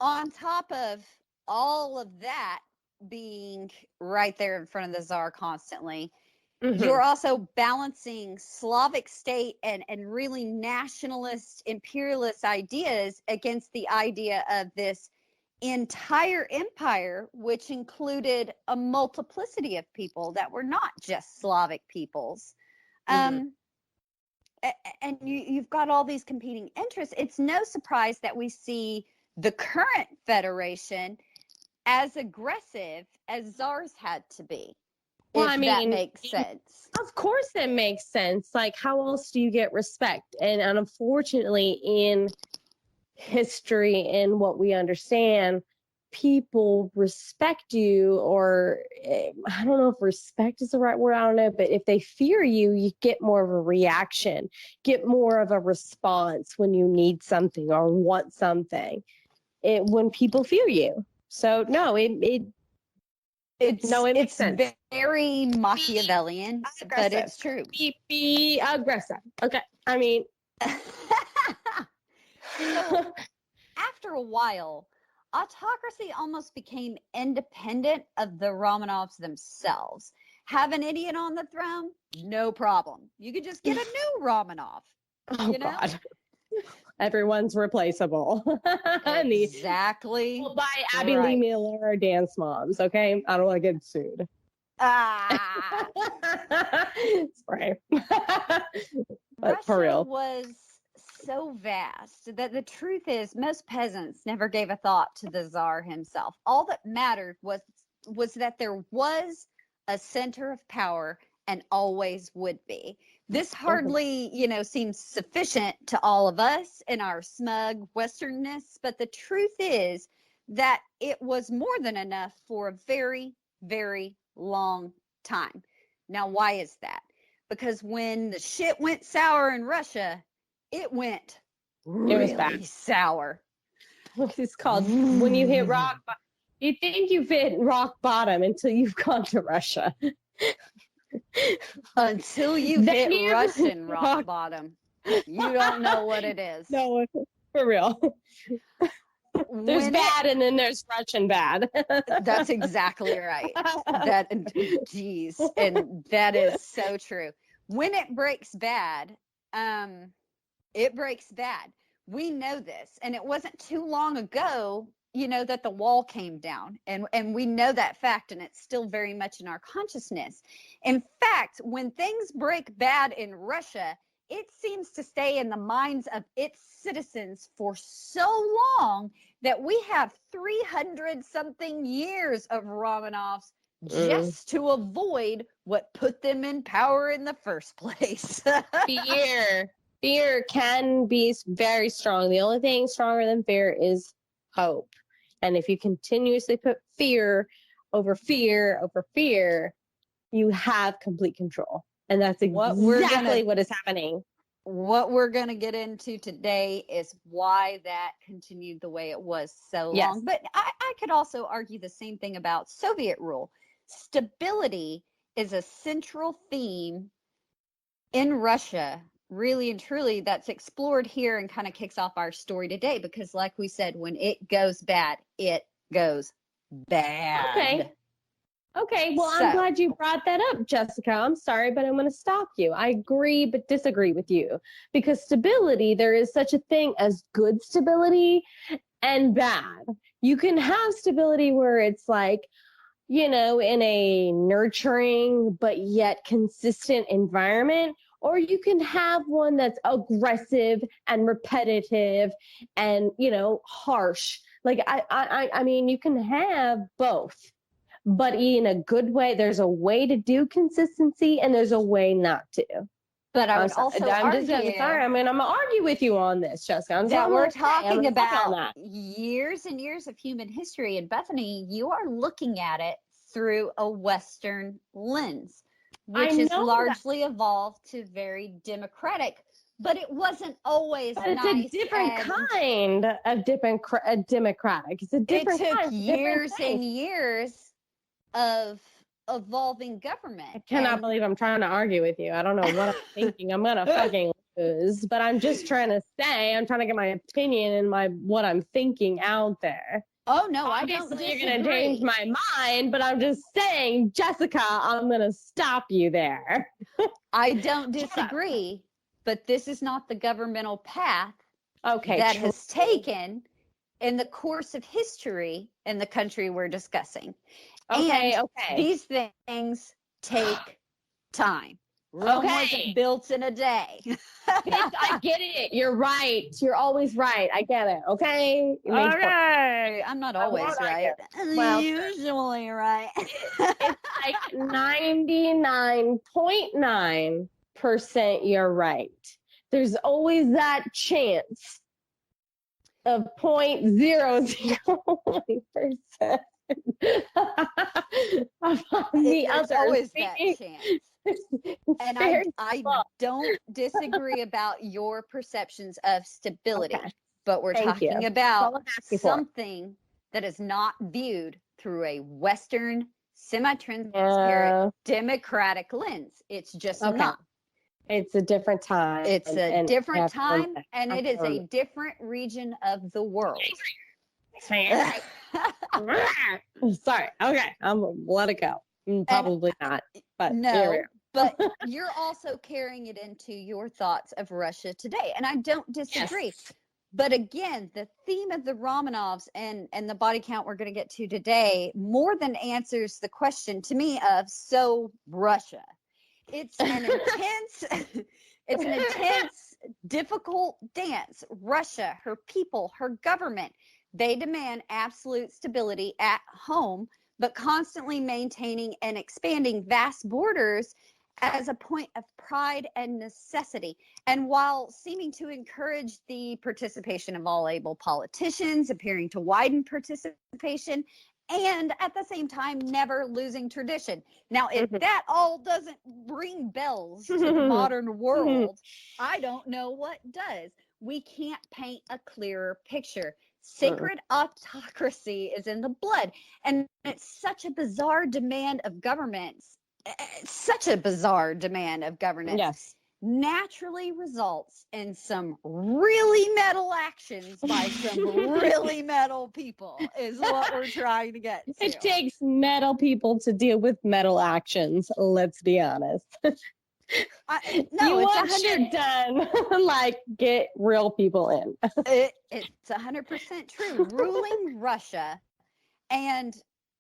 on top of all of that being right there in front of the czar constantly, Mhm. you're also balancing Slavic state and really nationalist imperialist ideas against the idea of this entire empire, which included a multiplicity of people that were not just Slavic peoples. Mhm. And you've got all these competing interests. It's no surprise that we see the current federation as aggressive as czars had to be. Well, If I that mean, makes sense. of course it makes sense. Like, how else do you get respect? And unfortunately, in history and what we understand, people respect you, or I don't know if respect is the right word. I don't know. But if they fear you, you get more of a reaction, get more of a response when you need something or want something. When people fear you. So, no, it makes sense. Very Machiavellian, but it's true. Be aggressive. Okay. I mean, so after a while, autocracy almost became independent of the Romanovs themselves. Have an idiot on the throne? No problem. You could just get a new Romanov. oh you know? God. Everyone's replaceable. Exactly. We'll buy Abby Lee Miller or Dance Moms, okay? I don't want to get sued. Sorry. But Russia for real. was so vast that the truth is most peasants never gave a thought to the Tsar himself. All that mattered was that there was a center of power and always would be. This hardly, seems sufficient to all of us in our smug Westernness, but the truth is that it was more than enough for a very, very long time. Now, why is that? Because when the shit went sour in Russia, it went really sour. It's called when you hit rock. You think you've hit rock bottom until you've gone to Russia. Until you hit Russian rock bottom, you don't know what it is. No, for real. There's bad, and then there's Russian bad. That's exactly right. Geez, and that is so true. When it breaks bad, it breaks bad. We know this, and it wasn't too long ago, that the wall came down, and we know that fact, and it's still very much in our consciousness. In fact, when things break bad in Russia, it seems to stay in the minds of its citizens for so long that we have 300 something years of Romanovs just to avoid what put them in power in the first place. Fear can be very strong. The only thing stronger than fear is hope. And if you continuously put fear over fear over fear, you have complete control. And that's exactly what is happening. What we're going to get into today is why that continued the way it was so long. But I could also argue the same thing about Soviet rule. Stability is a central theme in Russia, really and truly, that's explored here and kind of kicks off our story today. Because like we said, when it goes bad, it goes bad. Okay, well, I'm glad you brought that up, Jessica. I'm sorry, but I'm going to stop you. I agree, but disagree with you. Because stability, there is such a thing as good stability and bad. You can have stability where it's like, in a nurturing but yet consistent environment, or you can have one that's aggressive and repetitive and, harsh. Like, I mean, you can have both. But in a good way, there's a way to do consistency and there's a way not to. But I would also argue, I'm going to argue with you on this, Jessica. That we're talking about years and years of human history. And Bethany, you are looking at it through a Western lens, which is largely evolved to very democratic. But it wasn't always It's a different kind of democratic. It's a different kind. It took years and years of evolving government. I cannot And believe I'm trying to argue with you. I don't know what I'm thinking. I'm gonna fucking lose, but I'm just trying to say, I'm trying to get my opinion and what I'm thinking out there. oh no, I don't Obviously, disagree. you're gonna change my mind, but I'm just saying, Jessica, I'm gonna stop you there. I don't disagree, but this is not the governmental path that True. has taken in the course of history in the country we're discussing. And these things take time. Rome wasn't built in a day. I get it. You're right. You're always right. I get it. Okay. Okay. I'm not always right. Well, usually right. It's like 99.9% you're right. There's always that chance of 0.001%. There's always that chance. And I don't disagree about your perceptions of stability, but we're talking about something that is not viewed through a Western, semi-transparent, democratic lens. It's just not. It's a different time. It's a different time, and it is a different region of the world. Sorry. Okay. I'm gonna let it go. Probably not. But no. But you're also carrying it into your thoughts of Russia today. And I don't disagree. Yes. But again, the theme of the Romanovs and the body count we're going to get to today more than answers the question to me of, so Russia. It's an intense, difficult dance. Russia, her people, her government, they demand absolute stability at home, but constantly maintaining and expanding vast borders as a point of pride and necessity. And while seeming to encourage the participation of all able politicians, appearing to widen participation, and at the same time, never losing tradition. Now, if that all doesn't ring bells to the modern world, I don't know what does. We can't paint a clearer picture. Sacred autocracy is in the blood. And it's such a bizarre demand of governments. Yes. Naturally results in some really metal actions by some really metal people is what we're trying to get to. It takes metal people to deal with metal actions. Let's be honest. It's done. Like, get real people in. It's 100% true. Ruling Russia, and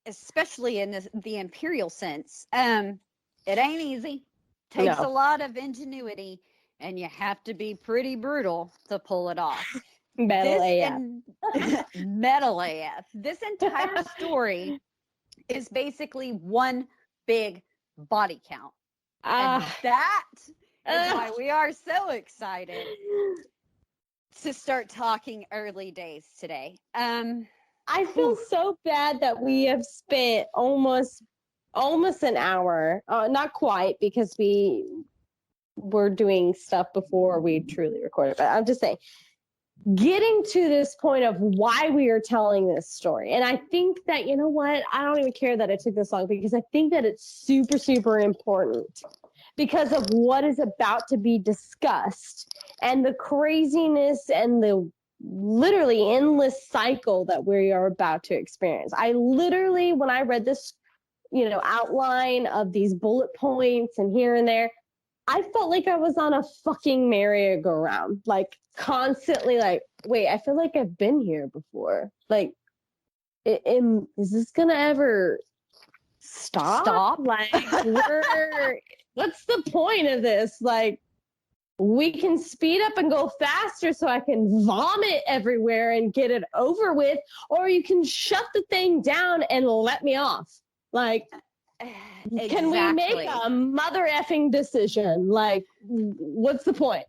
especially in the imperial sense, it ain't easy. Takes a lot of ingenuity, and you have to be pretty brutal to pull it off. Metal AF. This entire story is basically one big body count. And that is why we are so excited to start talking early days today. I feel so bad that we have spent almost an hour, not quite, because we were doing stuff before we truly recorded, but I'm just saying, getting to this point of why we are telling this story. And I think that, you know what, I don't even care that it took this long, because I think that it's super, super important because of what is about to be discussed and the craziness and the literally endless cycle that we are about to experience. I literally, when I read this, outline of these bullet points and here and there, I felt like I was on a fucking merry-go-round, like constantly like, wait, I feel like I've been here before. Like, is this gonna ever stop? Like, what's the point of this? Like, we can speed up and go faster so I can vomit everywhere and get it over with, or you can shut the thing down and let me off. Like, can we make a mother effing decision? Like, what's the point?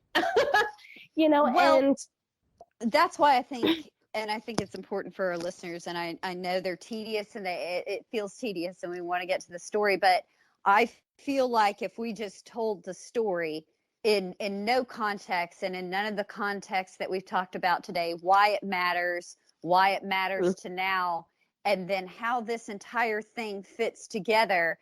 And that's why I think it's important for our listeners, and I know they're tedious and it feels tedious and we want to get to the story, but I feel like if we just told the story in no context and in none of the context that we've talked about today, why it matters to now, and then how this entire thing fits together,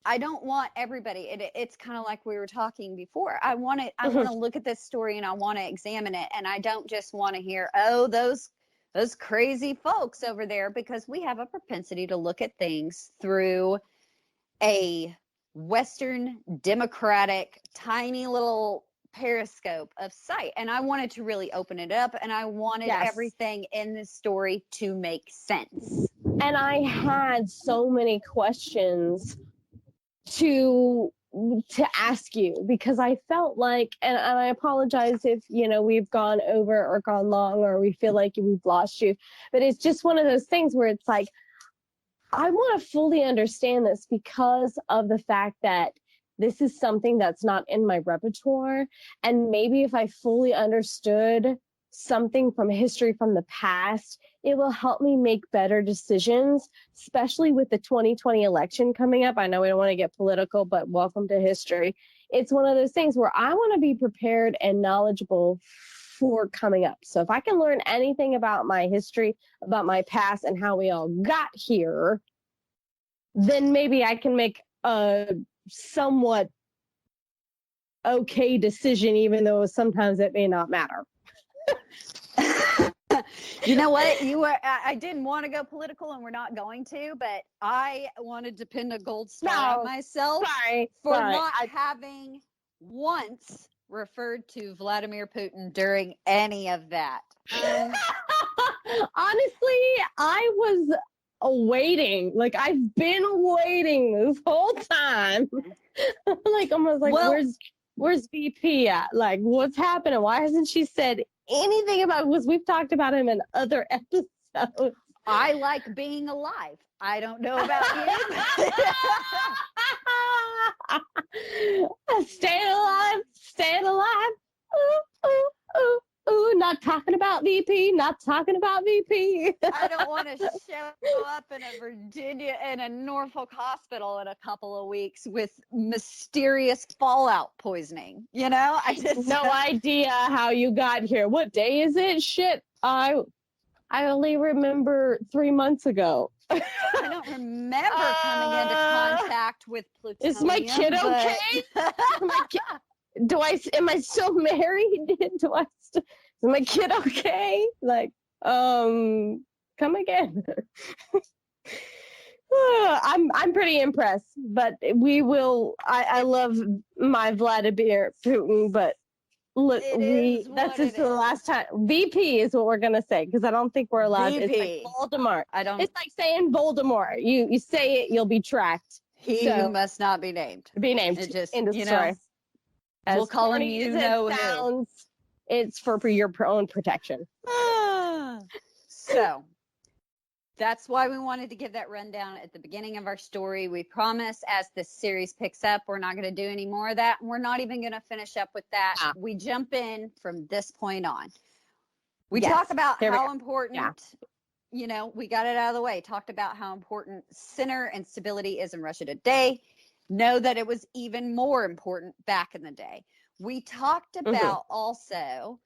I don't want everybody. It's kind of like we were talking before. I want to look at this story and I want to examine it, and I don't just want to hear, oh, those crazy folks over there, because we have a propensity to look at things through a Western democratic tiny little periscope of sight, and I wanted to really open it up, and I wanted everything in this story to make sense. And I had so many questions to ask you, because I felt like, and I apologize if, we've gone over or gone long, or we feel like we've lost you, but it's just one of those things where it's like, I want to fully understand this, because of the fact that this is something that's not in my repertoire. And maybe if I fully understood something from history from the past, it will help me make better decisions, especially with the 2020 election coming up. I know we don't want to get political, but welcome to history. It's one of those things where I want to be prepared and knowledgeable for coming up. So if I can learn anything about my history, about my past, and how we all got here, then maybe I can make a somewhat okay decision, even though sometimes it may not matter. You know what? I didn't want to go political, and we're not going to, but I wanted to pin a gold star on myself for not having once referred to Vladimir Putin during any of that. Honestly, I was waiting. Like, I've been waiting this whole time. Like, almost like, where's VP at? Like, what's happening? Why hasn't she said anything about it? Because we've talked about him in other episodes. I like being alive. I don't know about you. Staying alive. Ooh, ooh, ooh. Ooh, not talking about VP. I don't want to show up in a Norfolk hospital in a couple of weeks with mysterious fallout poisoning. I just no idea how you got here. What day is it? Shit, I only remember 3 months ago. I don't remember coming into contact with plutonium. Is my kid okay? Am I still married? Is my kid okay? Like, come again. I'm pretty impressed, but we will. I love my Vladimir Putin, but that's just the last time. VP is what we're gonna say, because I don't think we're allowed. VP. It's like Voldemort. It's like saying Voldemort. You say it, you'll be tracked. He who must not be named. Be named. It just, in the story. We'll call him who. It's for your own protection. So that's why we wanted to give that rundown at the beginning of our story. We promise, as this series picks up, we're not going to do any more of that. And we're not even going to finish up with that. We jump in from this point on. We talk about how important, we got it out of the way. Talked about how important center and stability is in Russia today. Know that it was even more important back in the day. We talked about also,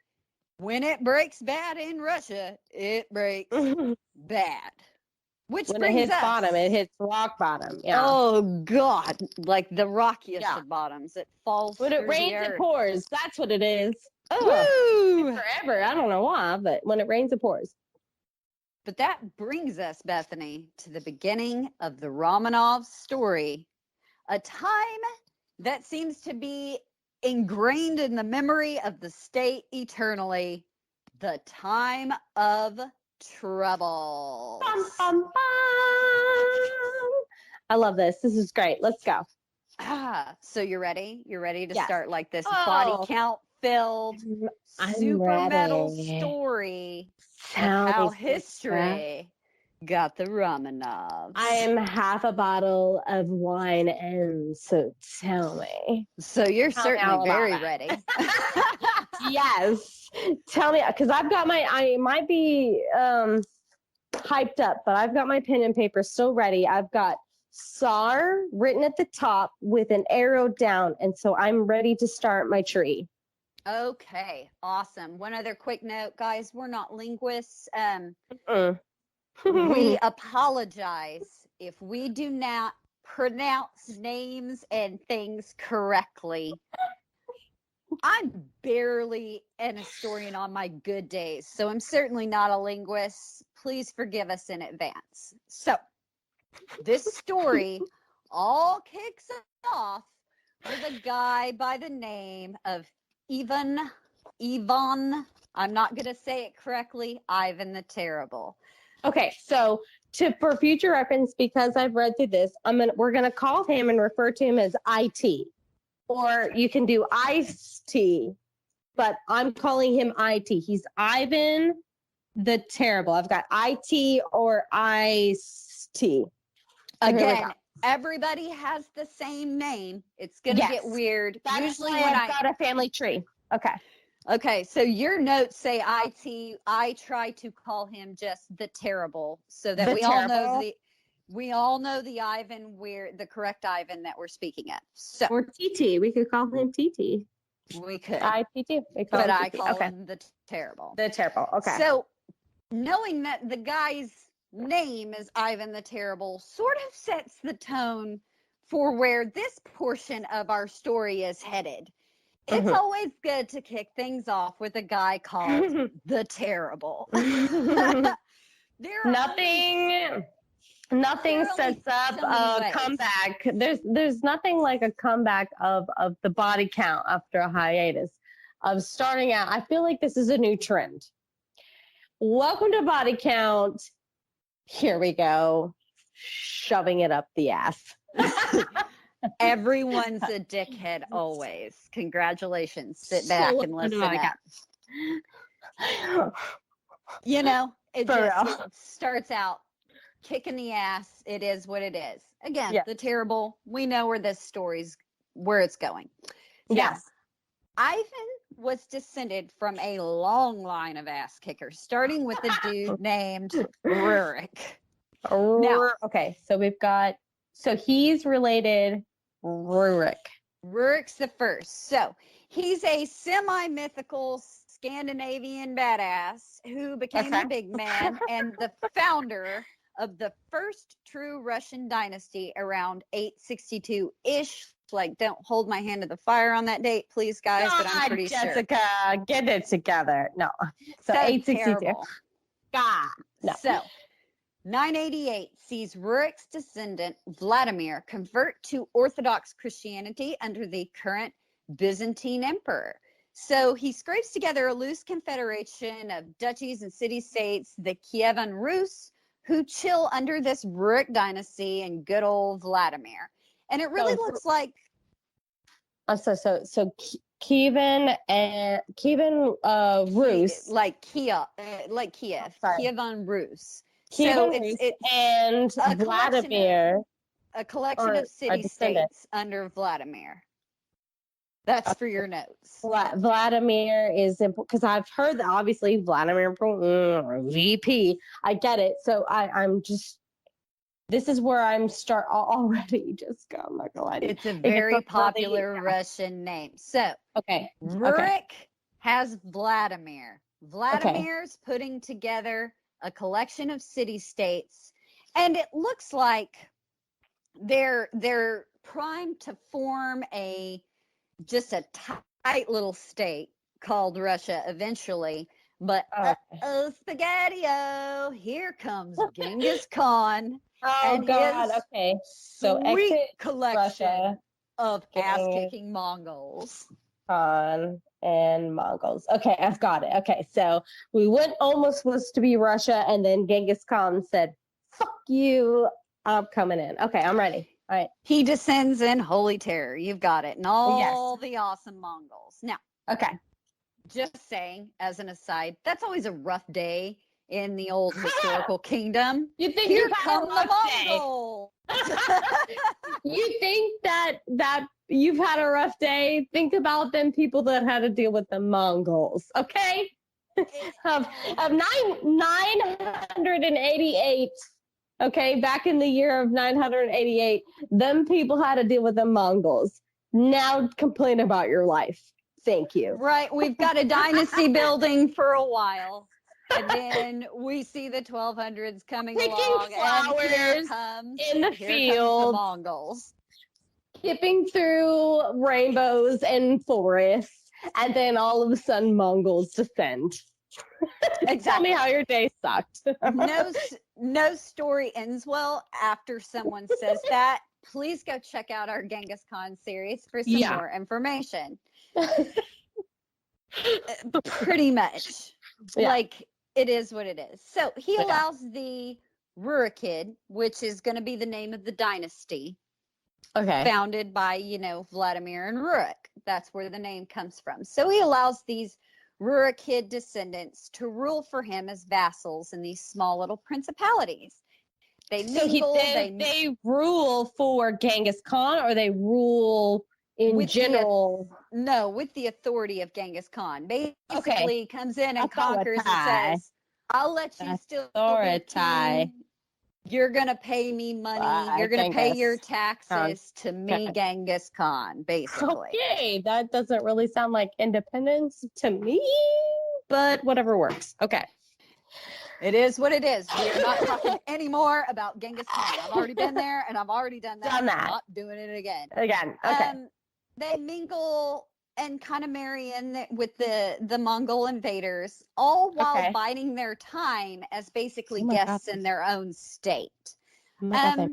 when it breaks bad in Russia, it breaks bad. When it hits bottom, it hits rock bottom. Yeah. Oh, God. Like the rockiest of bottoms. It falls when it rains, it pours. That's what it is. Oh, forever. I don't know why, but when it rains, it pours. But that brings us, Bethany, to the beginning of the Romanovs story. A time that seems to be ingrained in the memory of the state eternally, the time of trouble. I love this. This is great. Let's go. So you're ready? You're ready to start like this body count filled super metal story of how history got the Romanovs. I am half a bottle of wine in, so tell me. So you're certainly very ready. Yes. Tell me, because I might be hyped up, but I've got my pen and paper still ready. I've got SAR written at the top with an arrow down, and so I'm ready to start my tree. Okay, awesome. One other quick note, guys, we're not linguists. We apologize if we do not pronounce names and things correctly. I'm barely an historian on my good days, so I'm certainly not a linguist. Please forgive us in advance. So, this story all kicks off with a guy by the name of Ivan, I'm not going to say it correctly, Ivan the Terrible. Okay, so for future reference, because I've read through this, we're gonna call him and refer to him as IT, or you can do Ice-T, but I'm calling him IT. He's Ivan the Terrible. I've got IT or Ice-T. Again, everybody has the same name. It's gonna get weird. That's usually why when I've got a family tree. Okay, so your notes say IT. I try to call him just the Terrible, so that we all know the Ivan, the correct Ivan that we're speaking of. So, or TT, we could call him TT. We could. ITT. But I call him the Terrible. The Terrible. Okay. So, knowing that the guy's name is Ivan the Terrible sort of sets the tone for where this portion of our story is headed. It's always good to kick things off with a guy called the Terrible. Nothing sets up a comeback. There's nothing like a comeback of the body count after a hiatus of starting out. I feel like this is a new trend. Welcome to body count. Here we go. Shoving it up the ass. Everyone's a dickhead always. Congratulations. Sit back and listen up. It just starts out kicking the ass. It is what it is. Again, the Terrible. We know where this story's where it's going. Yes. Now, Ivan was descended from a long line of ass kickers, starting with a dude named Rurik. Okay, so he's related Rurik. Rurik's the first. So he's a semi-mythical Scandinavian badass who became a big man and the founder of the first true Russian dynasty around 862-ish. Like, don't hold my hand to the fire on that date, please, guys, but I'm pretty Jessica, sure. Get it together. No. So 862. God. No. So 988 sees Rurik's descendant, Vladimir, convert to Orthodox Christianity under the current Byzantine emperor. So he scrapes together a loose confederation of duchies and city-states, the Kievan Rus, who chill under this Rurik dynasty and good old Vladimir. And it really looks like... So Kievan Rus. Like Kiev. Kievan Rus. And Vladimir. A collection of city-states under Vladimir. That's for your notes. Vladimir is important because I've heard that obviously Vladimir VP. I get it. So I'm just, this is where I'm already just go. I'm not gonna lie to you. It's a very popular Russian name. So Rurik has Vladimir. Vladimir's putting together a collection of city-states, and it looks like they're primed to form just a tight little state called Russia eventually. But spaghetti-o, here comes Genghis Khan. Oh God! Okay, so sweet exit collection Russia, of ass-kicking Mongols. Khan and Mongols. Okay, I've got it. Okay, so we went almost was to be Russia, and then Genghis Khan said, "Fuck you, I'm coming in." Okay, I'm ready. All right. He descends in holy terror. You've got it. And all the awesome Mongols. Now, just saying, as an aside, that's always a rough day in the old historical kingdom. You think Here come the Mongols. You think that you've had a rough day? Think about them people that had to deal with the Mongols, okay? of 988. Okay, back in the year of 988, them people had to deal with the Mongols. Now complain about your life. Thank you. Right, we've got a dynasty building for a while. And then we see the 1200s coming Picking along, and here flowers comes in the here field. comes the Mongols. Skipping through rainbows and forests, and then all of a sudden Mongols descend. Exactly. Tell me how your day sucked. No story ends well after someone says that. Please go check out our Genghis Khan series for some more information. Pretty much. Yeah. Like, it is what it is. So he allows the Rurikid, which is going to be the name of the dynasty, founded by, Vladimir and Rurik. That's where the name comes from. So he allows these Rurikid descendants to rule for him as vassals in these small little principalities. They mingle. They rule for Genghis Khan, or they rule in general? With the authority of Genghis Khan. Basically comes in and conquers and says, I'll let you still be king. You're going to pay me money. You're going to pay your taxes to me, Genghis Khan, basically. Okay, that doesn't really sound like independence to me, but whatever works. Okay. It is what it is. We are not talking anymore about Genghis Khan. I've already been there, and I've already done that. I'm not doing it again. Okay. They mingle and kind of marry in with the Mongol invaders, all while biding their time as basically guests in their own state. But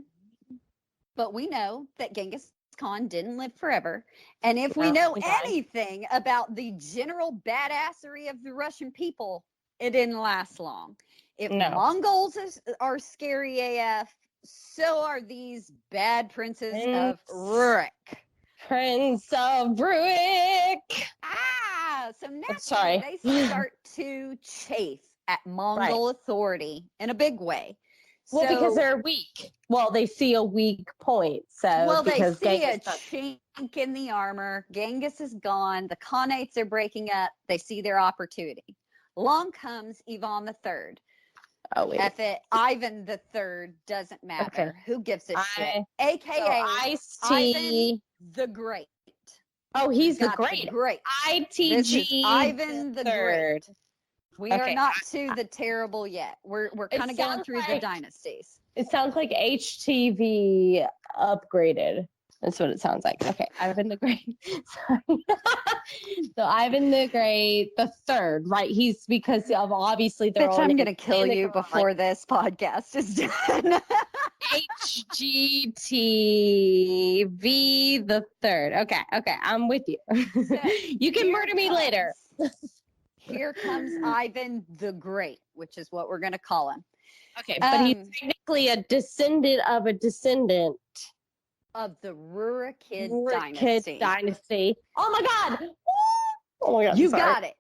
we know that Genghis Khan didn't live forever. And if we know anything about the general badassery of the Russian people, it didn't last long. If Mongols are scary AF, so are these bad princes of Rurik. Prince of Rurik. So naturally they start to chafe at Mongol authority in a big way. Well, because they're weak. Well, they see a weak point. So they see a chink in the armor. Genghis is gone. The Khanates are breaking up. They see their opportunity. Along comes Ivan III. Oh, wait. Ivan III doesn't matter. Okay. Who gives a shit? AKA Ivan the Great. Oh, he's the Great. ITG. Ivan the Great. We are not to the terrible yet. We're kind of going through the dynasties. It sounds like HTV upgraded. That's what it sounds like. Okay, Ivan the Great. Sorry. So Ivan the Great, the third, right? He's because of obviously they're. Bitch, I'm gonna kill you before this podcast is done. HGTV the third. Okay, I'm with you. So you can murder me later. Here comes Ivan the Great, which is what we're gonna call him. Okay, but he's technically a descendant of a descendant. Of the Rurikid dynasty. Oh my God! You got it,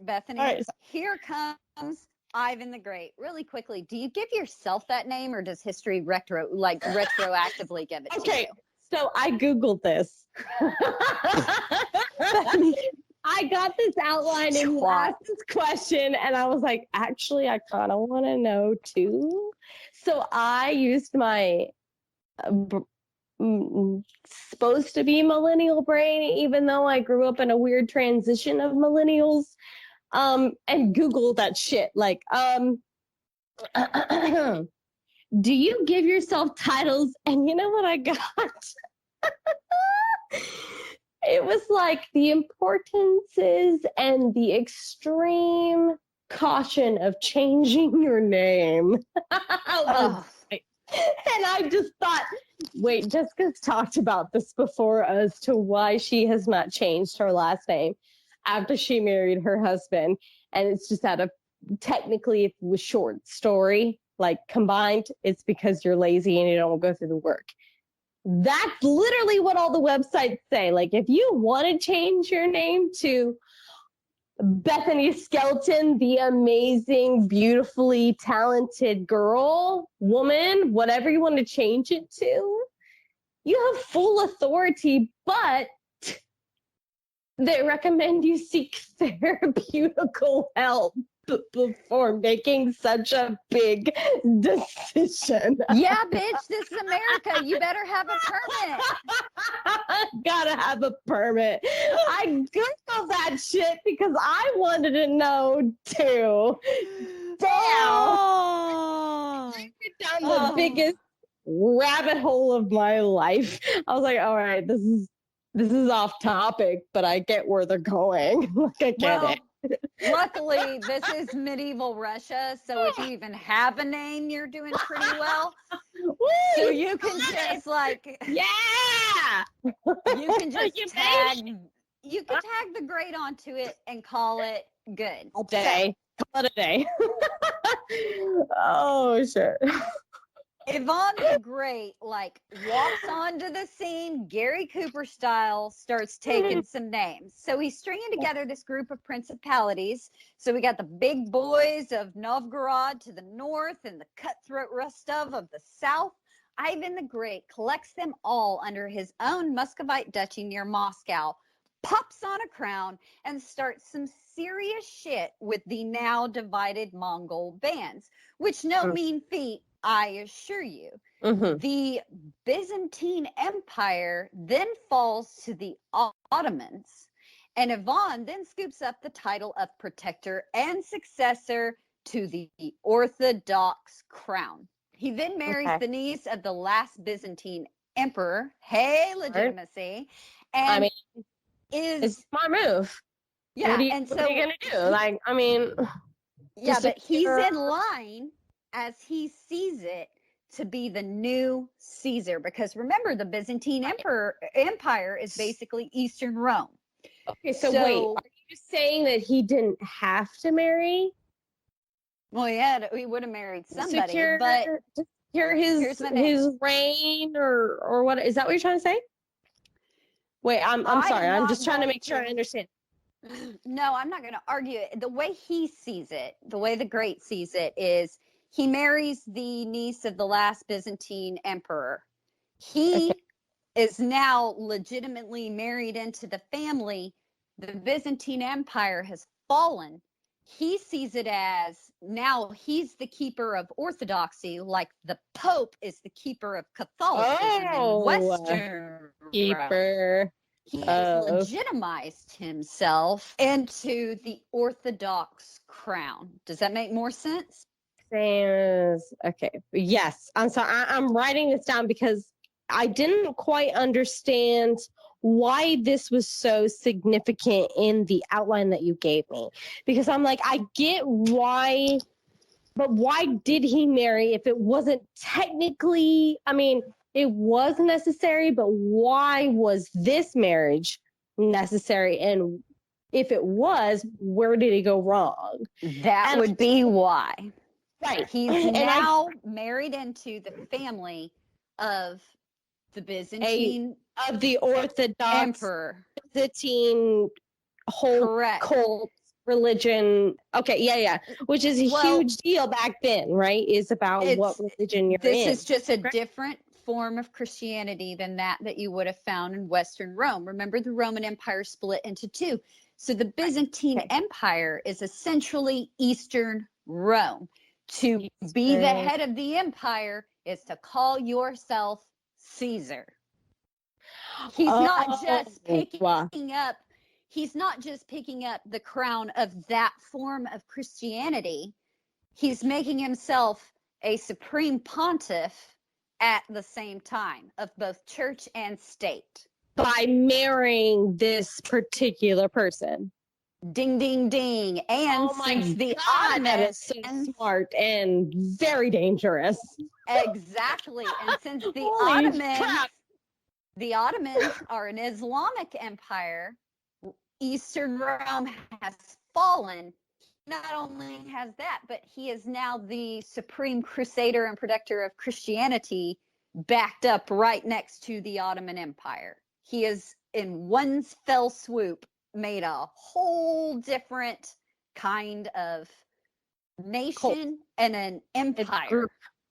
Bethany. Right. Here comes Ivan the Great. Really quickly, do you give yourself that name, or does history retroactively give it to you? So I Googled this. I got this outline and you asked this question, and I was like, actually, I kind of want to know too. So I used my supposed to be millennial brain, even though I grew up in a weird transition of millennials, and Googled that shit. Like, do you give yourself titles? And you know what I got? It was like the importances and the extreme caution of changing your name. And I just thought, wait, Jessica's talked about this before as to why she has not changed her last name after she married her husband. And it's just technically it was short story, like combined, it's because you're lazy and you don't go through the work. That's literally what all the websites say. Like, if you want to change your name to Bethany Skelton, the amazing, beautifully talented woman, whatever you want to change it to, you have full authority, but they recommend you seek therapeutical help before making such a big decision. Yeah, bitch, this is America. You better have a permit. Gotta have a permit. I about that shit because I wanted to know too. Damn. Oh, Down the biggest rabbit hole of my life. I was like, all right, this is off topic, but I get where they're going. Like, I get it. Luckily, this is medieval Russia, so if you even have a name, you're doing pretty well. So you can just yeah, you can just tag the great onto it and call it good. A day. Call it a day. Oh shit. Yvonne the Great walks onto the scene, Gary Cooper style, starts taking some names. So he's stringing together this group of principalities. So we got the big boys of Novgorod to the north and the cutthroat Rostov of the south. Ivan the Great collects them all under his own Muscovite duchy near Moscow, pops on a crown, and starts some serious shit with the now divided Mongol bands, which no mean feat, I assure you. Mm-hmm. The Byzantine Empire then falls to the Ottomans, and Ivan then scoops up the title of protector and successor to the Orthodox crown. He then marries the niece of the last Byzantine emperor. Hey, legitimacy. And I mean, it's my move. Yeah, what are you gonna do? Yeah, but he's in line as he sees it to be the new Caesar, because remember, the Byzantine Empire is basically Eastern Rome. Okay, so wait, are you saying that he didn't have to marry? Well, yeah, he would have married somebody, but secure his reign or what? Is that what you're trying to say? Wait, I'm sorry. I'm just trying to make sure I understand. No, I'm not going to argue it. The way he sees it, the way the Great sees it, is he marries the niece of the last Byzantine emperor. He is now legitimately married into the family. The Byzantine Empire has fallen. He sees it as now he's the keeper of orthodoxy, like the Pope is the keeper of Catholicism in Western keeper. He has legitimized himself into the Orthodox crown. Does that make more sense? Okay. Yes. I'm sorry. I'm writing this down because I didn't quite understand why this was so significant in the outline that you gave me. Because I'm like, I get why, but why did he marry if it wasn't technically, it was necessary, but why was this marriage necessary? And if it was, where did he go wrong? That would be why. Right. He's now married into the family of the Byzantine of the Orthodox emperor. Byzantine whole cult religion. Okay, yeah. Which is a huge deal back then, right? Is about what religion you're in. This is just a different form of Christianity than that you would have found in Western Rome. Remember, the Roman Empire split into two. So the Byzantine Empire is essentially Eastern Rome. To be the head of the empire is to call yourself Caesar. He's not just picking up. He's not just picking up the crown of that form of Christianity. He's making himself a supreme pontiff at the same time of both church and state. By marrying this particular person. Ding, ding, ding. And since the Ottomans, that is so smart and very dangerous. Exactly. And since the Ottomans are an Islamic empire, Eastern Rome has fallen. Not only has that, but he is now the supreme crusader and protector of Christianity, backed up right next to the Ottoman Empire. He is, in one fell swoop, made a whole different kind of nation and an empire.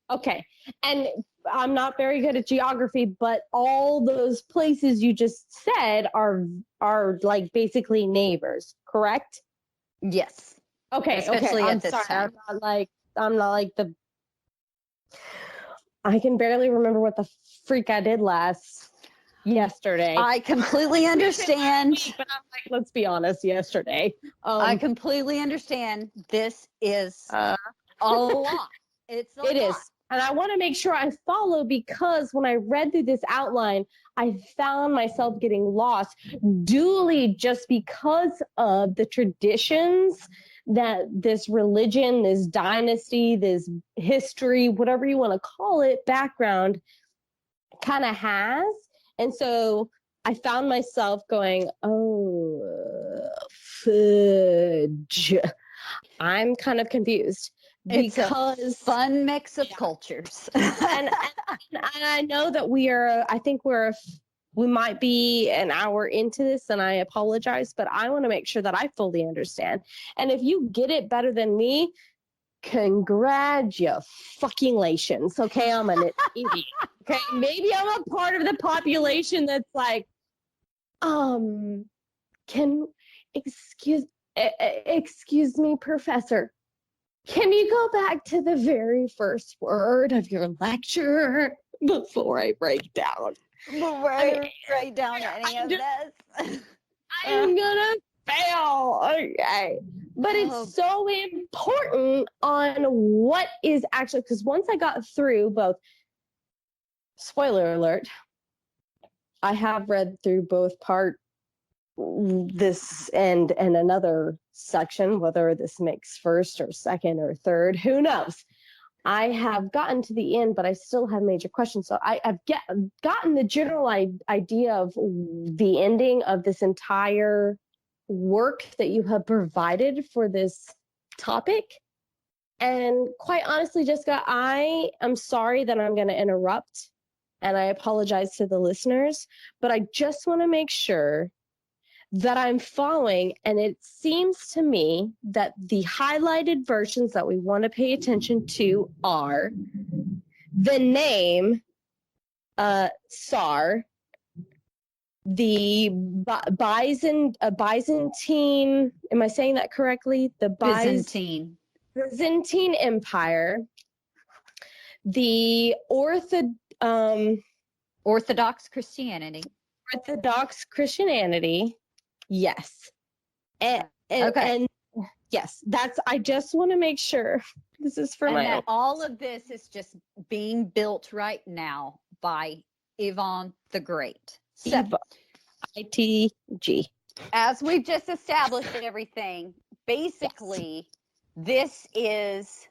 Okay. And I'm not very good at geography, but all those places you just said are like basically neighbors, correct? Yes. Okay. Especially at this time. I'm not like I can barely remember what the freak I did last yesterday. I completely understand. But I'm like, let's be honest, yesterday. I completely understand. This is a lot. It's a lot. It is. And I want to make sure I follow, because when I read through this outline, I found myself getting lost duly just because of the traditions that this religion, this dynasty, this history, whatever you want to call it, background kind of has. And so I found myself going, oh, fudge. I'm kind of confused. Because it's a fun mix of cultures. and I know that we might be an hour into this, and I apologize, but I want to make sure that I fully understand. And if you get it better than me, congratulations. Okay, I'm an idiot. Okay, maybe I'm a part of the population that's like, excuse me, Professor. Can you go back to the very first word of your lecture before I break down? Before I write down any of this. I'm gonna fail. Okay. But it's so important on what is actually, because once I got through both, spoiler alert, I have read through both part this and another section, whether this makes first or second or third, who knows. I have gotten to the end, but I still have major questions. So I've gotten the general idea of the ending of this entire work that you have provided for this topic. And quite honestly, Jessica, I am sorry that I'm going to interrupt, and I apologize to the listeners, but I just want to make sure that I'm following, and it seems to me that the highlighted versions that we want to pay attention to are the name Tsar, the Byzantine, am I saying that correctly? The Byzantine Empire, the Orthodox Christianity. Yes. And yes, I just want to make sure this is for my own. All of this is just being built right now by Ivan the Great. So, ITG. As we've just established everything, basically, this is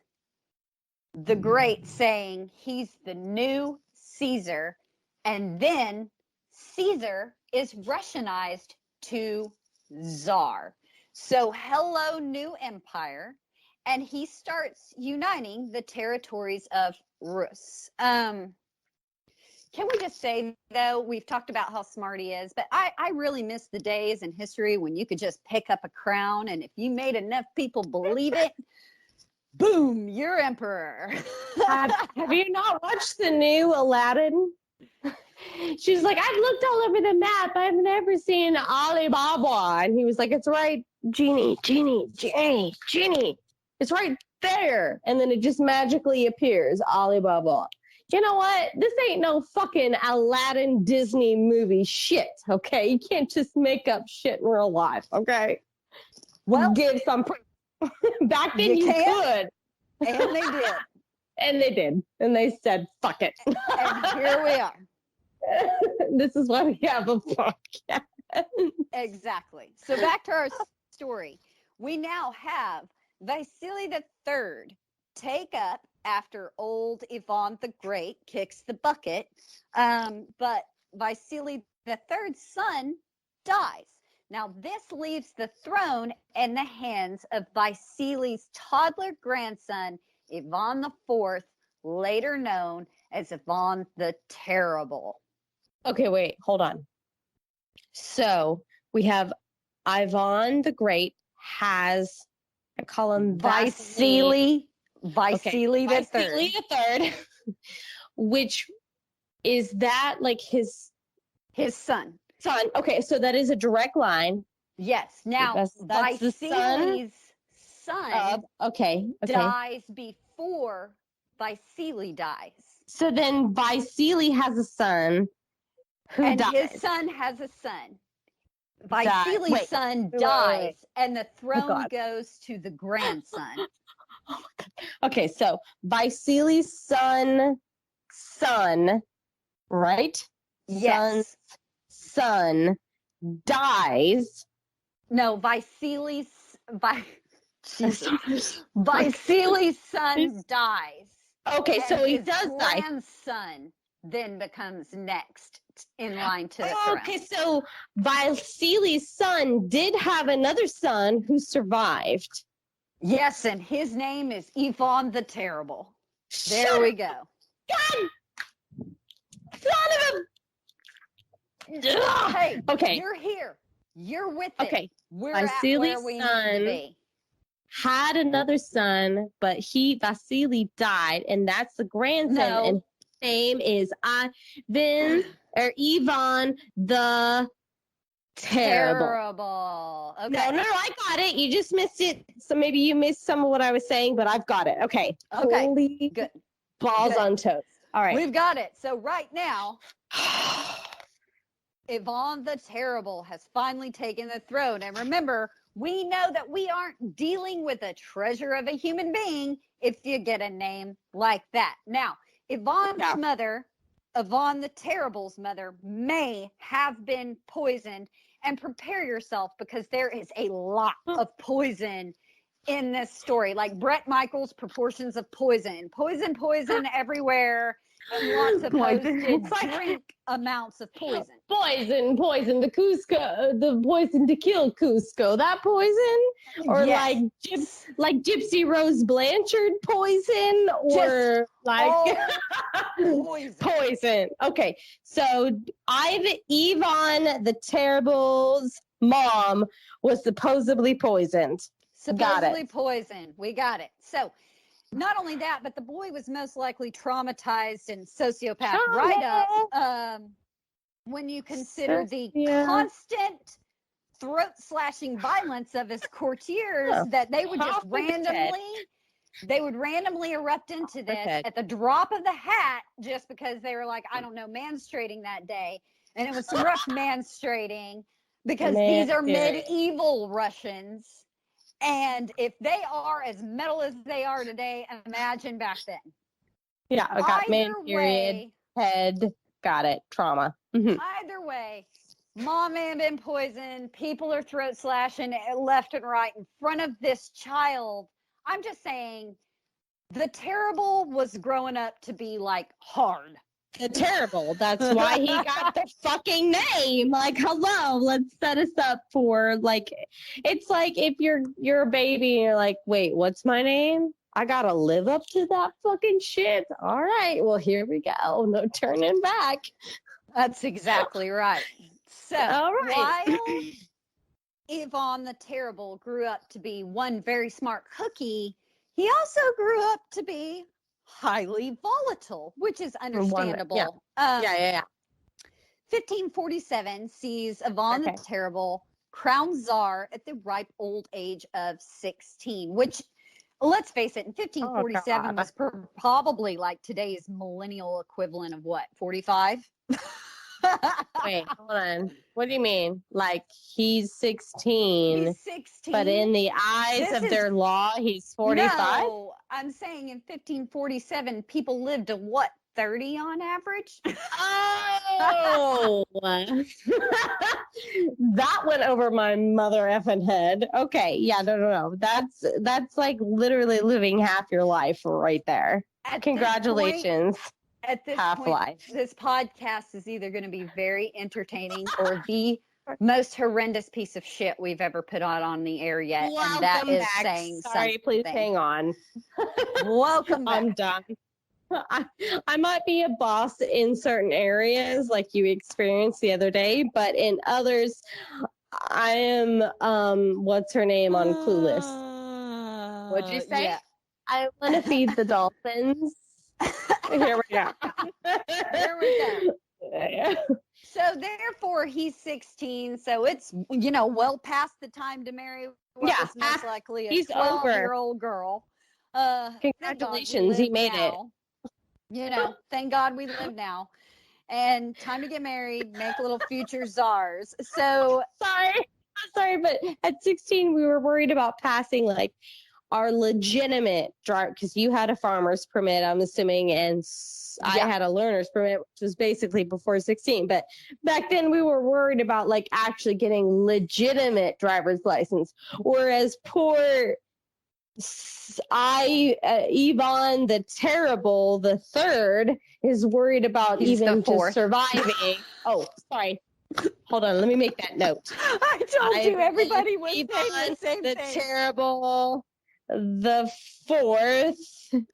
the Great saying he's the new Caesar, and then Caesar is Russianized to Tsar. So hello, new empire. And he starts uniting the territories of Rus. Can we just say, though, we've talked about how smart he is, but I really miss the days in history when you could just pick up a crown, and if you made enough people believe it, boom, you're emperor. Have you not watched the new Aladdin? She's like, I've looked all over the map. I've never seen Alibaba. And he was like, it's right, Genie. It's right there. And then it just magically appears, Alibaba. You know what? This ain't no fucking Aladdin Disney movie shit, okay? You can't just make up shit in real life, okay? Well, give some... Back then you could. And they did. And they did. And they said, fuck it. And here we are. This is why we have a podcast. Exactly. So back to our story. We now have Vasily III take up after old Ivan the Great kicks the bucket. But Vasily III's son dies. Now, this leaves the throne in the hands of Vasily's toddler grandson, Ivan IV, later known as Ivan the Terrible. Okay, wait, hold on. So we have Ivan the Great has, I call him Vasily III. Which is that like his son? Okay, so that is a direct line. Yes. Now, that's Vasily's son okay. dies before Vasily dies. So then Vasily has a son and dies? his son has a son. Wait. Vasili's son Wait. dies, and the throne God. goes to the grandson. Oh my God. Okay, so Vasili's son, right? Yes. Son dies. No, Vasili's son dies. Okay, so he his does die. grandson then becomes next in line to the throne. Okay, so Vasili's son did have another son who survived. Yes, and his name is Ivan the Terrible. There we go. God! Son of a... Hey, okay. You're here. You're with it. Okay. We're at where we need to be. Had another son, but Vasily died, and that's the grandson. No. And his name is Ivan the Terrible. Okay. No, I got it. You just missed it. So maybe you missed some of what I was saying, but I've got it. Okay. Holy good. Balls Good. on toast. All right. We've got it. So right now, Ivan the Terrible has finally taken the throne. And remember, we know that we aren't dealing with a treasure of a human being if you get a name like that. Now, Ivan's mother, Ivan the Terrible's mother, may have been poisoned. And prepare yourself, because there is a lot of poison in this story. Like Bret Michaels' proportions of poison everywhere, and lots of posted drink amounts of poison. Poison, the Cusco, the poison to kill Cusco, that poison? Or Yes. like Gypsy Rose Blanchard poison? Or poison. Okay, so Ivan the Terrible's mom was supposedly poisoned. Supposedly poisoned. We got it. So not only that, but the boy was most likely traumatized and sociopath right up. When you consider the constant throat-slashing violence of his courtiers, that they would just randomly erupt into this at the drop of the hat, just because they were like, I don't know, menstruating that day. And it was some rough menstruating, because these are medieval Russians. And if they are as metal as they are today, imagine back then. Yeah, I got man period, head, got it, trauma. Either way, mom may have been poisoned. People are throat slashing left and right in front of this child. I'm just saying, the Terrible was growing up to be like hard. The Terrible. That's why he got the fucking name. Like, hello, let's set us up for, like, it's like if you're a baby and you're like, wait, what's my name? I gotta live up to that fucking shit. All right, well, here we go. No turning back. That's exactly right. So, while Ivan the Terrible grew up to be one very smart cookie, he also grew up to be highly volatile, which is understandable. 1547 sees Ivan the Terrible crowned czar at the ripe old age of 16, which, let's face it, in 1547 was probably like today's millennial equivalent of what, 45? Wait, hold on. What do you mean? Like, he's 16. He's 16. But in the eyes of their law, he's 45? No, I'm saying in 1547, people lived to what, 30 on average? Oh! That went over my mother effing head. Okay, yeah, no. That's like literally living half your life right there. Congratulations. At this point, this podcast is either going to be very entertaining or the most horrendous piece of shit we've ever put on the air yet. Welcome and that is back. Saying sorry, something. Please hang on. Welcome back. I'm done. I might be a boss in certain areas like you experienced the other day, but in others, I am, what's her name on Clueless? What'd you say? Yeah. I want to feed the dolphins. Here we go. So therefore, he's 16. So it's, well past the time to marry. What most likely a 12-year-old girl. Congratulations, he made it. Thank God we live now. and time to get married, make little future czars. So sorry, but at 16, we were worried about passing like our legitimate drive, because you had a farmer's permit, I'm assuming, and I had a learner's permit, which was basically before 16. But back then, we were worried about like actually getting legitimate driver's license, whereas poor Yvonne the Terrible, the third, is worried about even just surviving. Oh, sorry. Hold on, let me make that note. I told you everybody was saying the same the thing. Terrible, the fourth.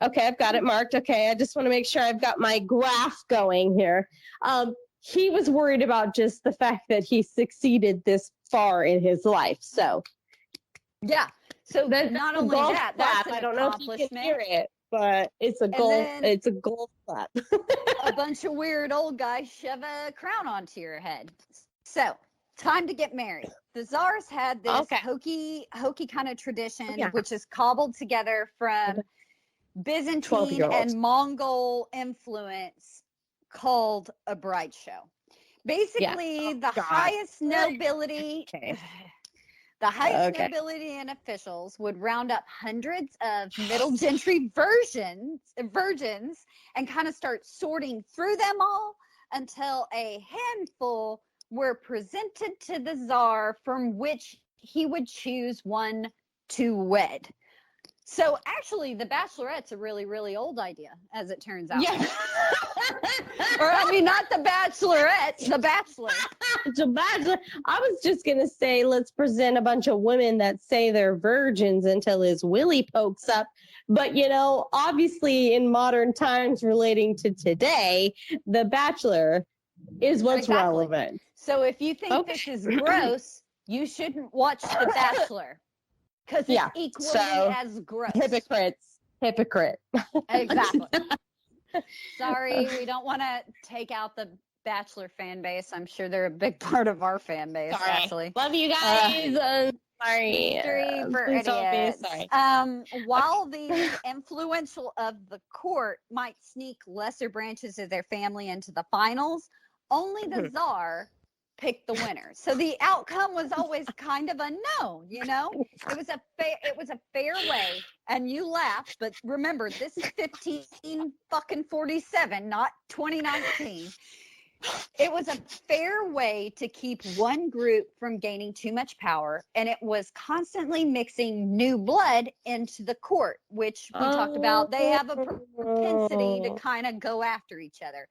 Okay, I've got it marked. Okay, I just want to make sure I've got my graph going here. He was worried about just the fact that he succeeded this far in his life. So, yeah. So not only that, that's an I don't know if you can hear it, but it's a goal. It's a gold clap. A bunch of weird old guys shove a crown onto your head. So time to get married. The czars had this hokey kind of tradition, which is cobbled together from Byzantine and Mongol influence, called a bride show. Basically, the highest nobility. The highest nobility and officials would round up hundreds of middle gentry virgins and kind of start sorting through them all until a handful were presented to the czar, from which he would choose one to wed. So actually, the Bachelorette's a really, really old idea, as it turns out. Yeah. Or I mean, not the Bachelorette, the Bachelor. The Bachelor. I was just gonna say, let's present a bunch of women that say they're virgins until his willy pokes up. But you know, obviously, in modern times, relating to today, the Bachelor is what's relevant. So if you think this is gross, you shouldn't watch The Bachelor. Because it's equally as gross. Hypocrite. Exactly. Sorry, we don't want to take out the Bachelor fan base. I'm sure they're a big part of our fan base, actually. Love you guys. Sorry. For idiots. Sorry. While the influential of the court might sneak lesser branches of their family into the finals, only the czar pick the winner. So the outcome was always kind of unknown, you know? It was a fair way, and you laugh, but remember, this is 1547, not 2019. It was a fair way to keep one group from gaining too much power, and it was constantly mixing new blood into the court, which we talked about. They have a propensity to kind of go after each other.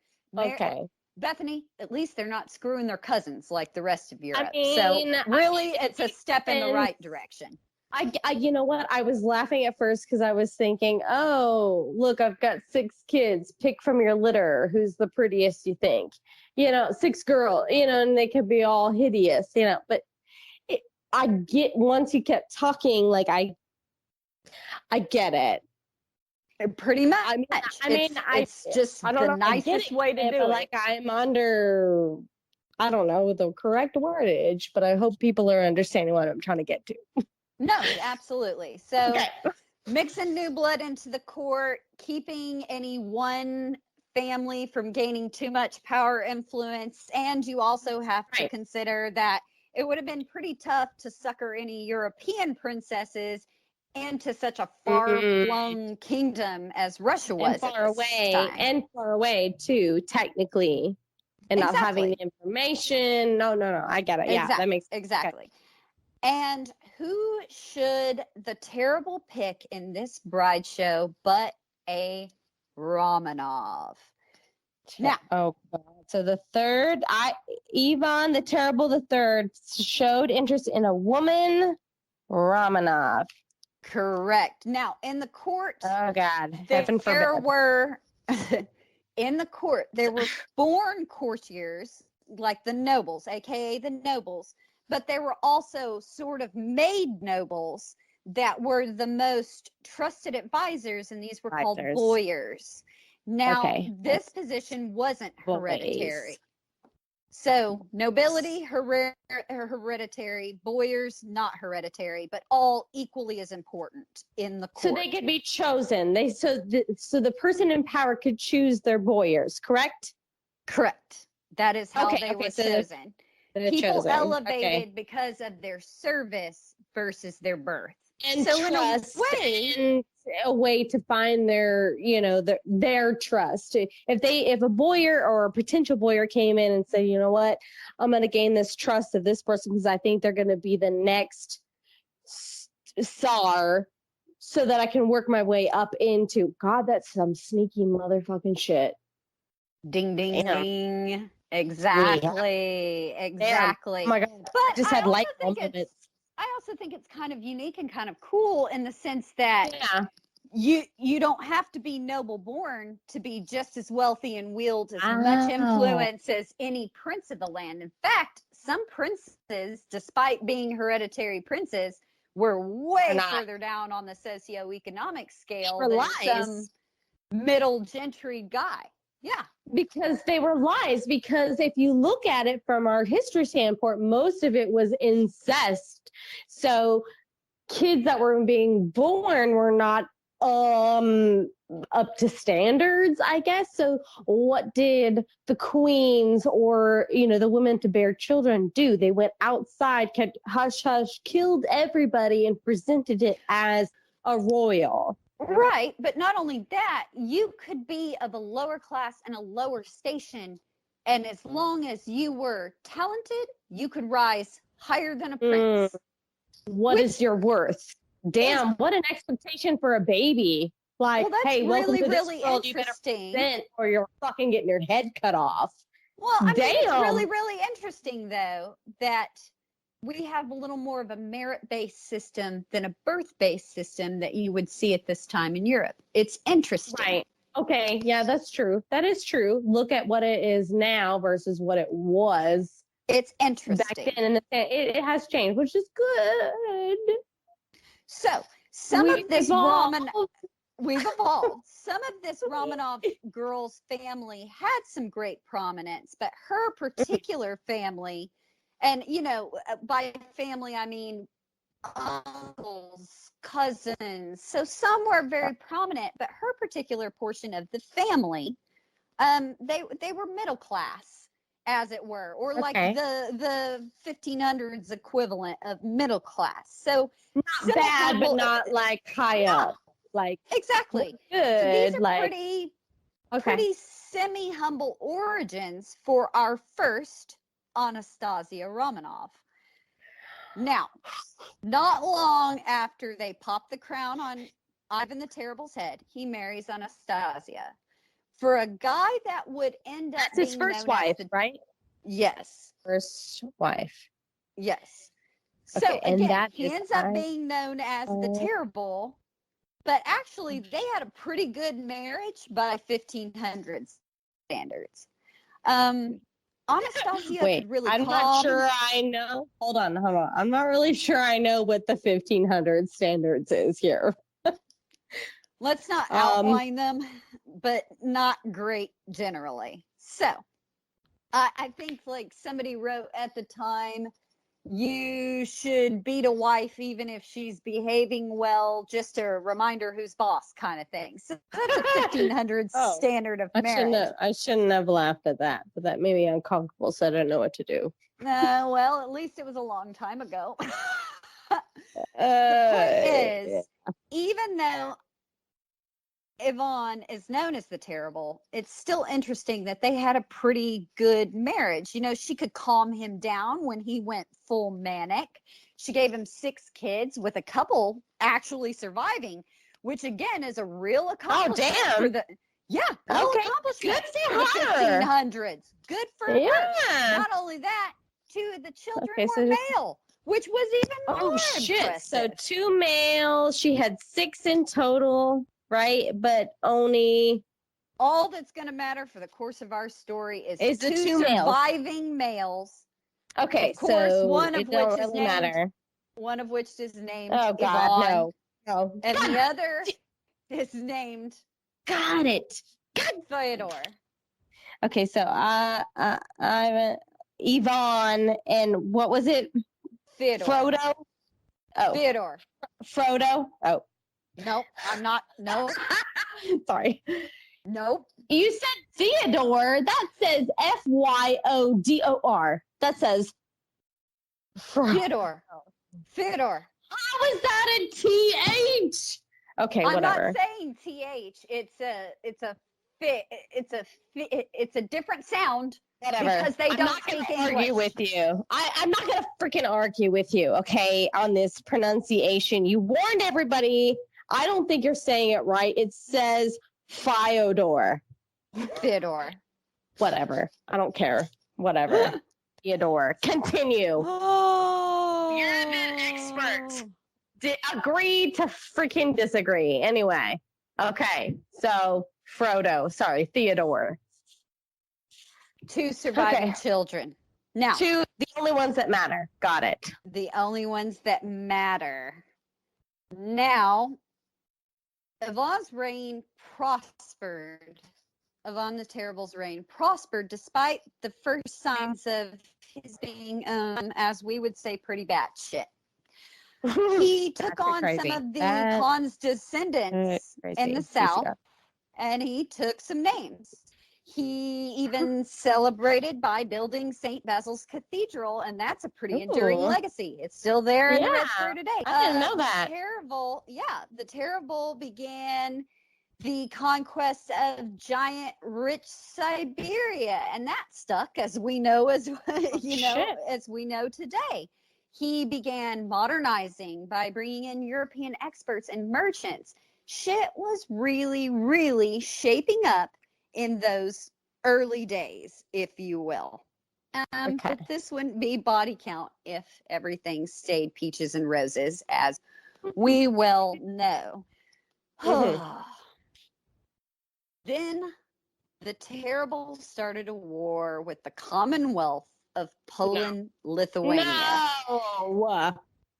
Bethany, at least they're not screwing their cousins like the rest of Europe. It's a step in the right direction. I you know what? I was laughing at first because I was thinking, oh, look, I've got 6 kids. Pick from your litter. Who's the prettiest, you think? 6 girls, and they could be all hideous, But I get, once you kept talking, like, I get it. Pretty much. It's just the nicest way to do it. Like, I'm under, I don't know the correct wordage, but I hope people are understanding what I'm trying to get to. No, absolutely. So mixing new blood into the court, keeping any one family from gaining too much power influence. And you also have to consider that it would have been pretty tough to sucker any European princesses into such a far-flung kingdom as Russia was. And far away too, technically. And not having the information. No, I get it. Yeah, that makes sense. Exactly. And who should the Terrible pick in this bride show but a Romanov? Now, so the third, Ivan the Terrible the Third showed interest in a woman, Romanov. Correct. Now, in the court, there were in the court there were born courtiers, like the nobles, aka the nobles, but there were also sort of made nobles that were the most trusted advisors, and these were called boyars. Now, this position wasn't hereditary. So nobility, hereditary, boyars, not hereditary, but all equally as important in the court. So they could be chosen. So the person in power could choose their boyars, correct? Correct. That is how they were so chosen. they're People chosen. elevated because of their service versus their birth. And so trust, in a way, and a way to find their, their trust. If a boyer or a potential boyer came in and said, you know what, I'm going to gain this trust of this person because I think they're going to be the next Tsar, so that I can work my way up into, God, that's some sneaky motherfucking shit. Ding, ding, Damn. ding. Exactly. Exactly. Oh my God. But Just had light moments. I also think it's kind of unique and kind of cool in the sense that you don't have to be noble born to be just as wealthy and wield as much influence as any prince of the land. In fact, some princes, despite being hereditary princes, were way further down on the socioeconomic scale than some middle gentry guy. Yeah. Because they were lies. Because if you look at it from our history standpoint, most of it was incest. So kids that were being born were not up to standards, I guess. So what did the queens or, the women to bear children do? They went outside, kept hush hush, killed everybody, and presented it as a royal. Right. But not only that, you could be of a lower class and a lower station. And as long as you were talented, you could rise higher than a prince. What is your worth? Damn, what an expectation for a baby. Like, well, that's hey, welcome to this really world. interesting. You better present or you're fucking getting your head cut off. Well, I mean, it's really, really interesting, though, that we have a little more of a merit-based system than a birth-based system that you would see at this time in Europe. It's interesting. Right. Okay. Yeah, that's true. That is true. Look at what it is now versus what it was. It's interesting. Back then, and it has changed, which is good. So, we've evolved. Some of this Romanov girl's family had some great prominence, but her particular family, and by family I mean uncles, cousins. So some were very prominent, but her particular portion of the family, they were middle class, as it were, or like the 1500s equivalent of middle class. So not bad, but not like high up. Like exactly. Good. So these are pretty semi-humble origins for our first Anastasia Romanov. Now, not long after they pop the crown on Ivan the Terrible's head, he marries Anastasia. For a guy that would end up being his first wife, right? Yes. First wife. Yes. Okay, so and again, he ends up being known as the Terrible, but actually they had a pretty good marriage by 1500s standards. Anastasia could really I'm not sure I know. Hold on. I'm not really sure I know what the 1500 standards is here. Let's not outline them, but not great generally. So I think like somebody wrote at the time, you should beat a wife even if she's behaving well, just to remind her who's boss kind of thing. So that's a 1500s standard of marriage. I shouldn't have laughed at that, but that made me uncomfortable, so I don't know what to do. Well, at least it was a long time ago. The point is, even though Yvonne is known as the Terrible, it's still interesting that they had a pretty good marriage. She could calm him down when he went full manic. She gave him 6 kids, with a couple actually surviving, which again is a real accomplishment. Oh, damn. Accomplishment for the 1500s. Good for her. Not only that, 2 of the children were male, which was even more impressive. So 2 males. She had 6 in total. Right, but only all that's going to matter for the course of our story is the 2 surviving males. Okay, of course, so one of which is named. One of which is named. Oh God, Yvonne, no. And the other is named. Got it. Theodore. Okay, so I'm Yvonne, and what was it? Theodore. Frodo. Oh, Theodore. Frodo. Oh. Nope, I'm not. No. Sorry. Nope. You said Theodore. That says Fyodor. That says Theodore. Theodore. How is that a TH? Okay, I'm whatever. not saying TH. It's a different sound. Whatever. Because they I'm don't not going speak to argue English. with you. I'm not going to freaking argue with you, okay, on this pronunciation. You warned everybody. I don't think you're saying it right. It says Fyodor. Theodore. Whatever. I don't care. Whatever. Theodore. Continue. Oh. You're an expert. Agree to freaking disagree. Anyway. Okay. So, Theodore. 2 surviving children. Now, 2, the only ones that matter. Got it. the only ones that matter. Now, Yvonne's reign prospered. Yvonne the Terrible's reign prospered despite the first signs of his being, as we would say, pretty batshit. He took on some of the Khan's descendants in the south, and he took some names. He even celebrated by building St. Basil's Cathedral, and that's a pretty enduring legacy. It's still there in the Red Square today. I didn't know that. The Terrible began the conquest of giant, rich Siberia, and that stuck, as we know, as we know today. He began modernizing by bringing in European experts and merchants. Shit was really, really shaping up in those early days, if you will. But this wouldn't be body count if everything stayed peaches and roses, as we well know. Then the Terrible started a war with the Commonwealth of Poland, Lithuania. No.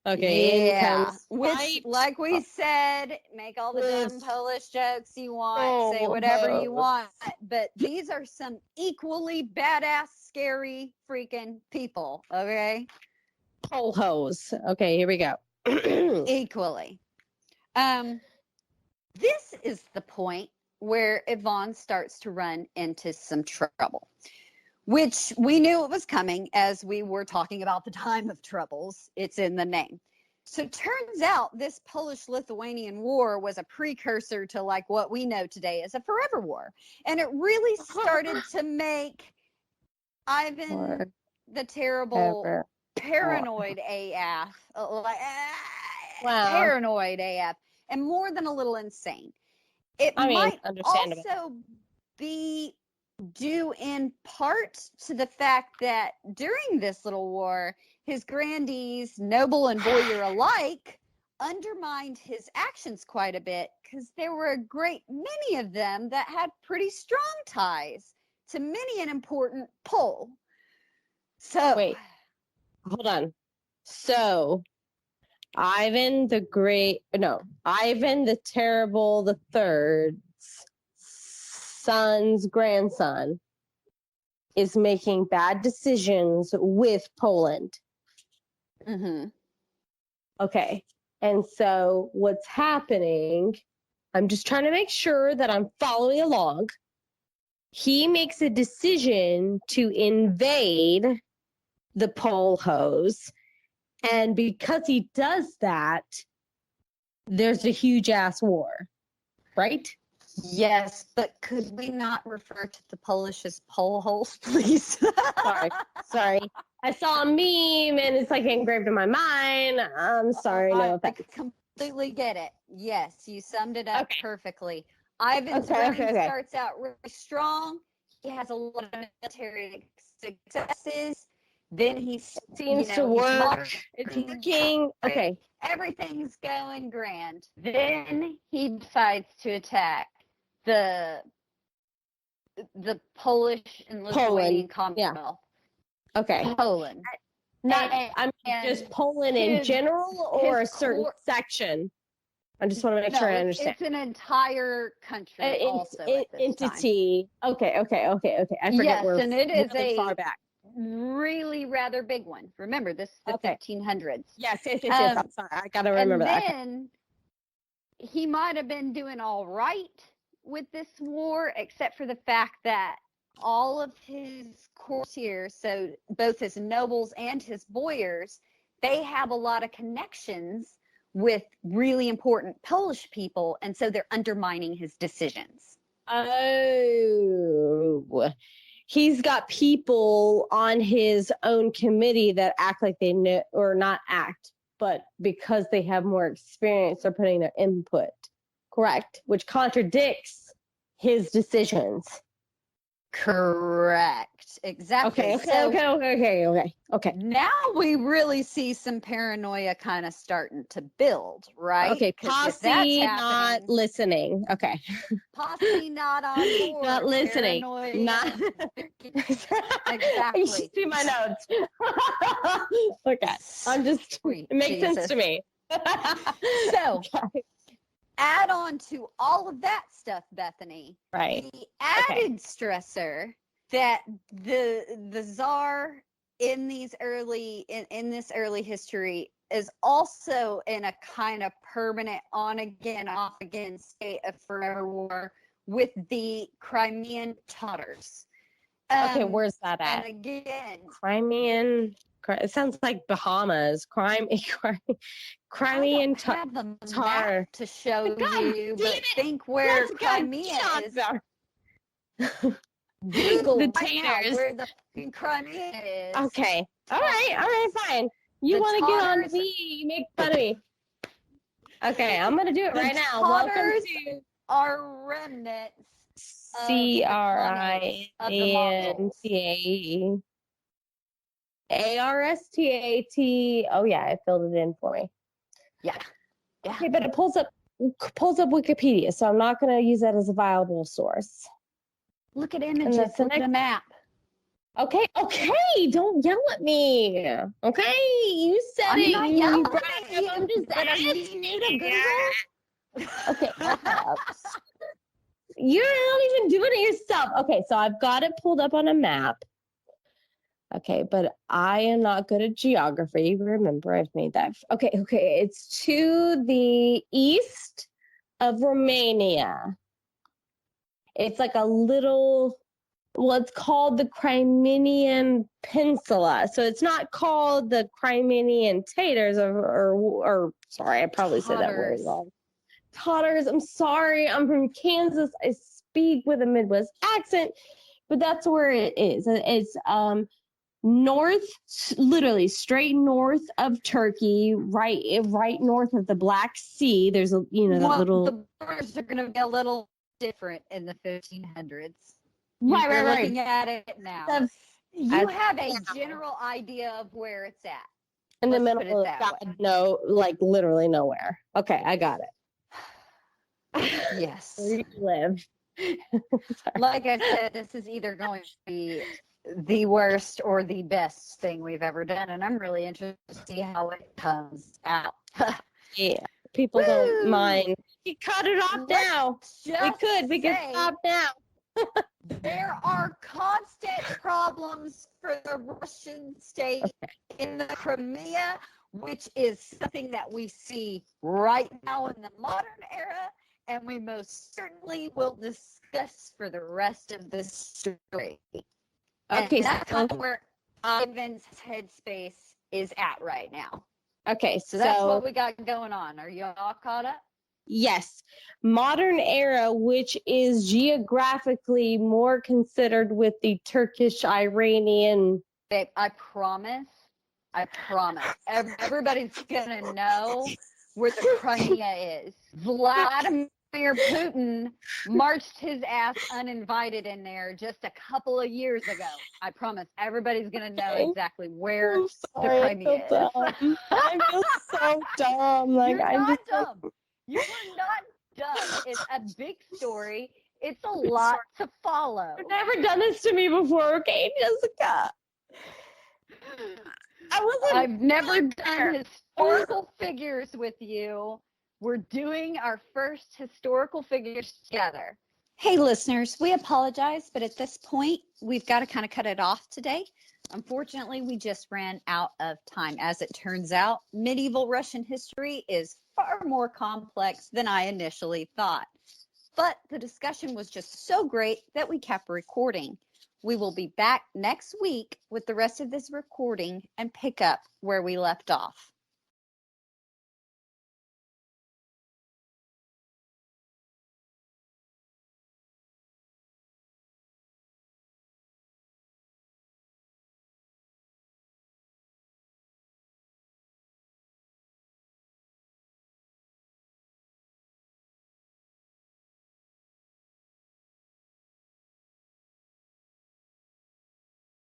Okay. Yeah. Which, like we said, make all the dumb Polish jokes you want, say whatever you want. But these are some equally badass, scary, freaking people. Okay. Pole hose. Okay, here we go. Equally. This is the point where Yvonne starts to run into some trouble, which we knew it was coming as we were talking about the time of troubles. It's in the name. So turns out this Polish-Lithuanian war was a precursor to like what we know today as a forever war. And it really started to make Ivan the Terrible paranoid AF. Paranoid AF. And more than a little insane. It might also be due in part to the fact that during this little war, his grandees, noble and boyar alike, undermined his actions quite a bit because there were a great many of them that had pretty strong ties to many an important pole. So, wait, hold on. So, Ivan the Terrible the Third's son's grandson is making bad decisions with Poland. Mm-hmm. Okay. And so what's happening, I'm just trying to make sure that I'm following along. He makes a decision to invade the pole hose. And because he does that, there's a huge ass war, right? Yes, but could we not refer to the Polish as pole holes, please? Sorry. I saw a meme and it's like engraved in my mind. I'm sorry. No I offense. completely get it. Yes, you summed it up perfectly. Ivan's reign starts out really strong. He has a lot of military successes. Then he seems to work. It's working. Okay. Everything's going grand. Then he decides to attack the Polish and Lithuanian Commonwealth. Yeah. Okay. Poland. Just Poland in general or a certain section? I just want to make sure I understand. It's an entire country also. Entity. Time. Okay. I forget where. And it is really far back. Really rather big one. Remember, this is the 1500s. Yes. I'm sorry. I got to remember that. And then he might have been doing all right with this war, except for the fact that all of his courtiers, so both his nobles and his boyars, they have a lot of connections with really important Polish people, and so they're undermining his decisions. Oh, he's got people on his own committee that act like they know, or not act, but because they have more experience, they're putting their input. Correct, which contradicts his decisions. Correct. Exactly. Okay. Now we really see some paranoia kind of starting to build, right? Okay, Posse not listening. Okay. Posse not on board. Not listening. Paranoia. Not exactly. You should see my notes. Okay. I'm just, Sweet it makes Jesus. sense to me. So, okay. add on to all of that stuff, Bethany. Right. The added stressor that the Tsar in these early in this early history is also in a kind of permanent on again, off again state of forever war with the Crimean Tatars. Okay, where's that at? And again, Crimean. It sounds like Bahamas. Crimean Tatar to show God you, but think where Crimea is. Google the right now where the fucking Crimea is. Okay. All right, fine. You want to get on me? You make fun of me. Okay, I'm gonna do it right now. Welcome to our remnants. CRINCAE. ARSTAT. Oh yeah, it filled it in for me. Yeah. Okay, but it pulls up Wikipedia, so I'm not going to use that as a viable source. Look at images. Look at a map. Okay, don't yell at me. Okay, you said I'm it. Not you yelling brought at it up. I'm just asking you to Google. Okay. You're not even doing it yourself. Okay, so I've got it pulled up on a map. Okay, but I am not good at geography. Remember, I've made that. Okay. It's to the east of Romania. It's like a little, well, it's called the Crimean Peninsula. So it's not called the Crimean Tatars or sorry, I probably said that word wrong. Tatars, I'm sorry. I'm from Kansas. I speak with a Midwest accent, but that's where it is. It's north, literally straight north of Turkey, right north of the Black Sea. There's a that little. The borders are going to be a little different in the 1500s. Right. Looking at it now, you have a general idea of where it's at. In the middle of God, literally nowhere. Okay, I got it. Yes. Where do you live? Like I said, this is either going to be the worst or the best thing we've ever done, and I'm really interested to see how it comes out. Yeah, people don't mind. You cut it off now. We could stop now. There are constant problems for the Russian state in the Crimea, which is something that we see right now in the modern era, and we most certainly will discuss for the rest of this story. Okay, and that's kind of where Ivan's headspace is at right now. Okay, so that's what we got going on. Are you all caught up? Yes. Modern era, which is geographically more considered with the Turkish-Iranian. Babe, I promise. Everybody's going to know where the Crimea is. Vladimir Putin marched his ass uninvited in there just a couple of years ago. I promise everybody's going to know exactly where the Crimea is. I feel so dumb. Like, You're not dumb. You are not dumb. It's a big story. It's a lot to follow. You've never done this to me before, okay, Jessica? I've never done historical figures with you. We're doing our first historical figures together. Hey, listeners, we apologize, but at this point, we've got to kind of cut it off today. Unfortunately, we just ran out of time. As it turns out, medieval Russian history is far more complex than I initially thought. but the discussion was just so great that we kept recording. We will be back next week with the rest of this recording and pick up where we left off.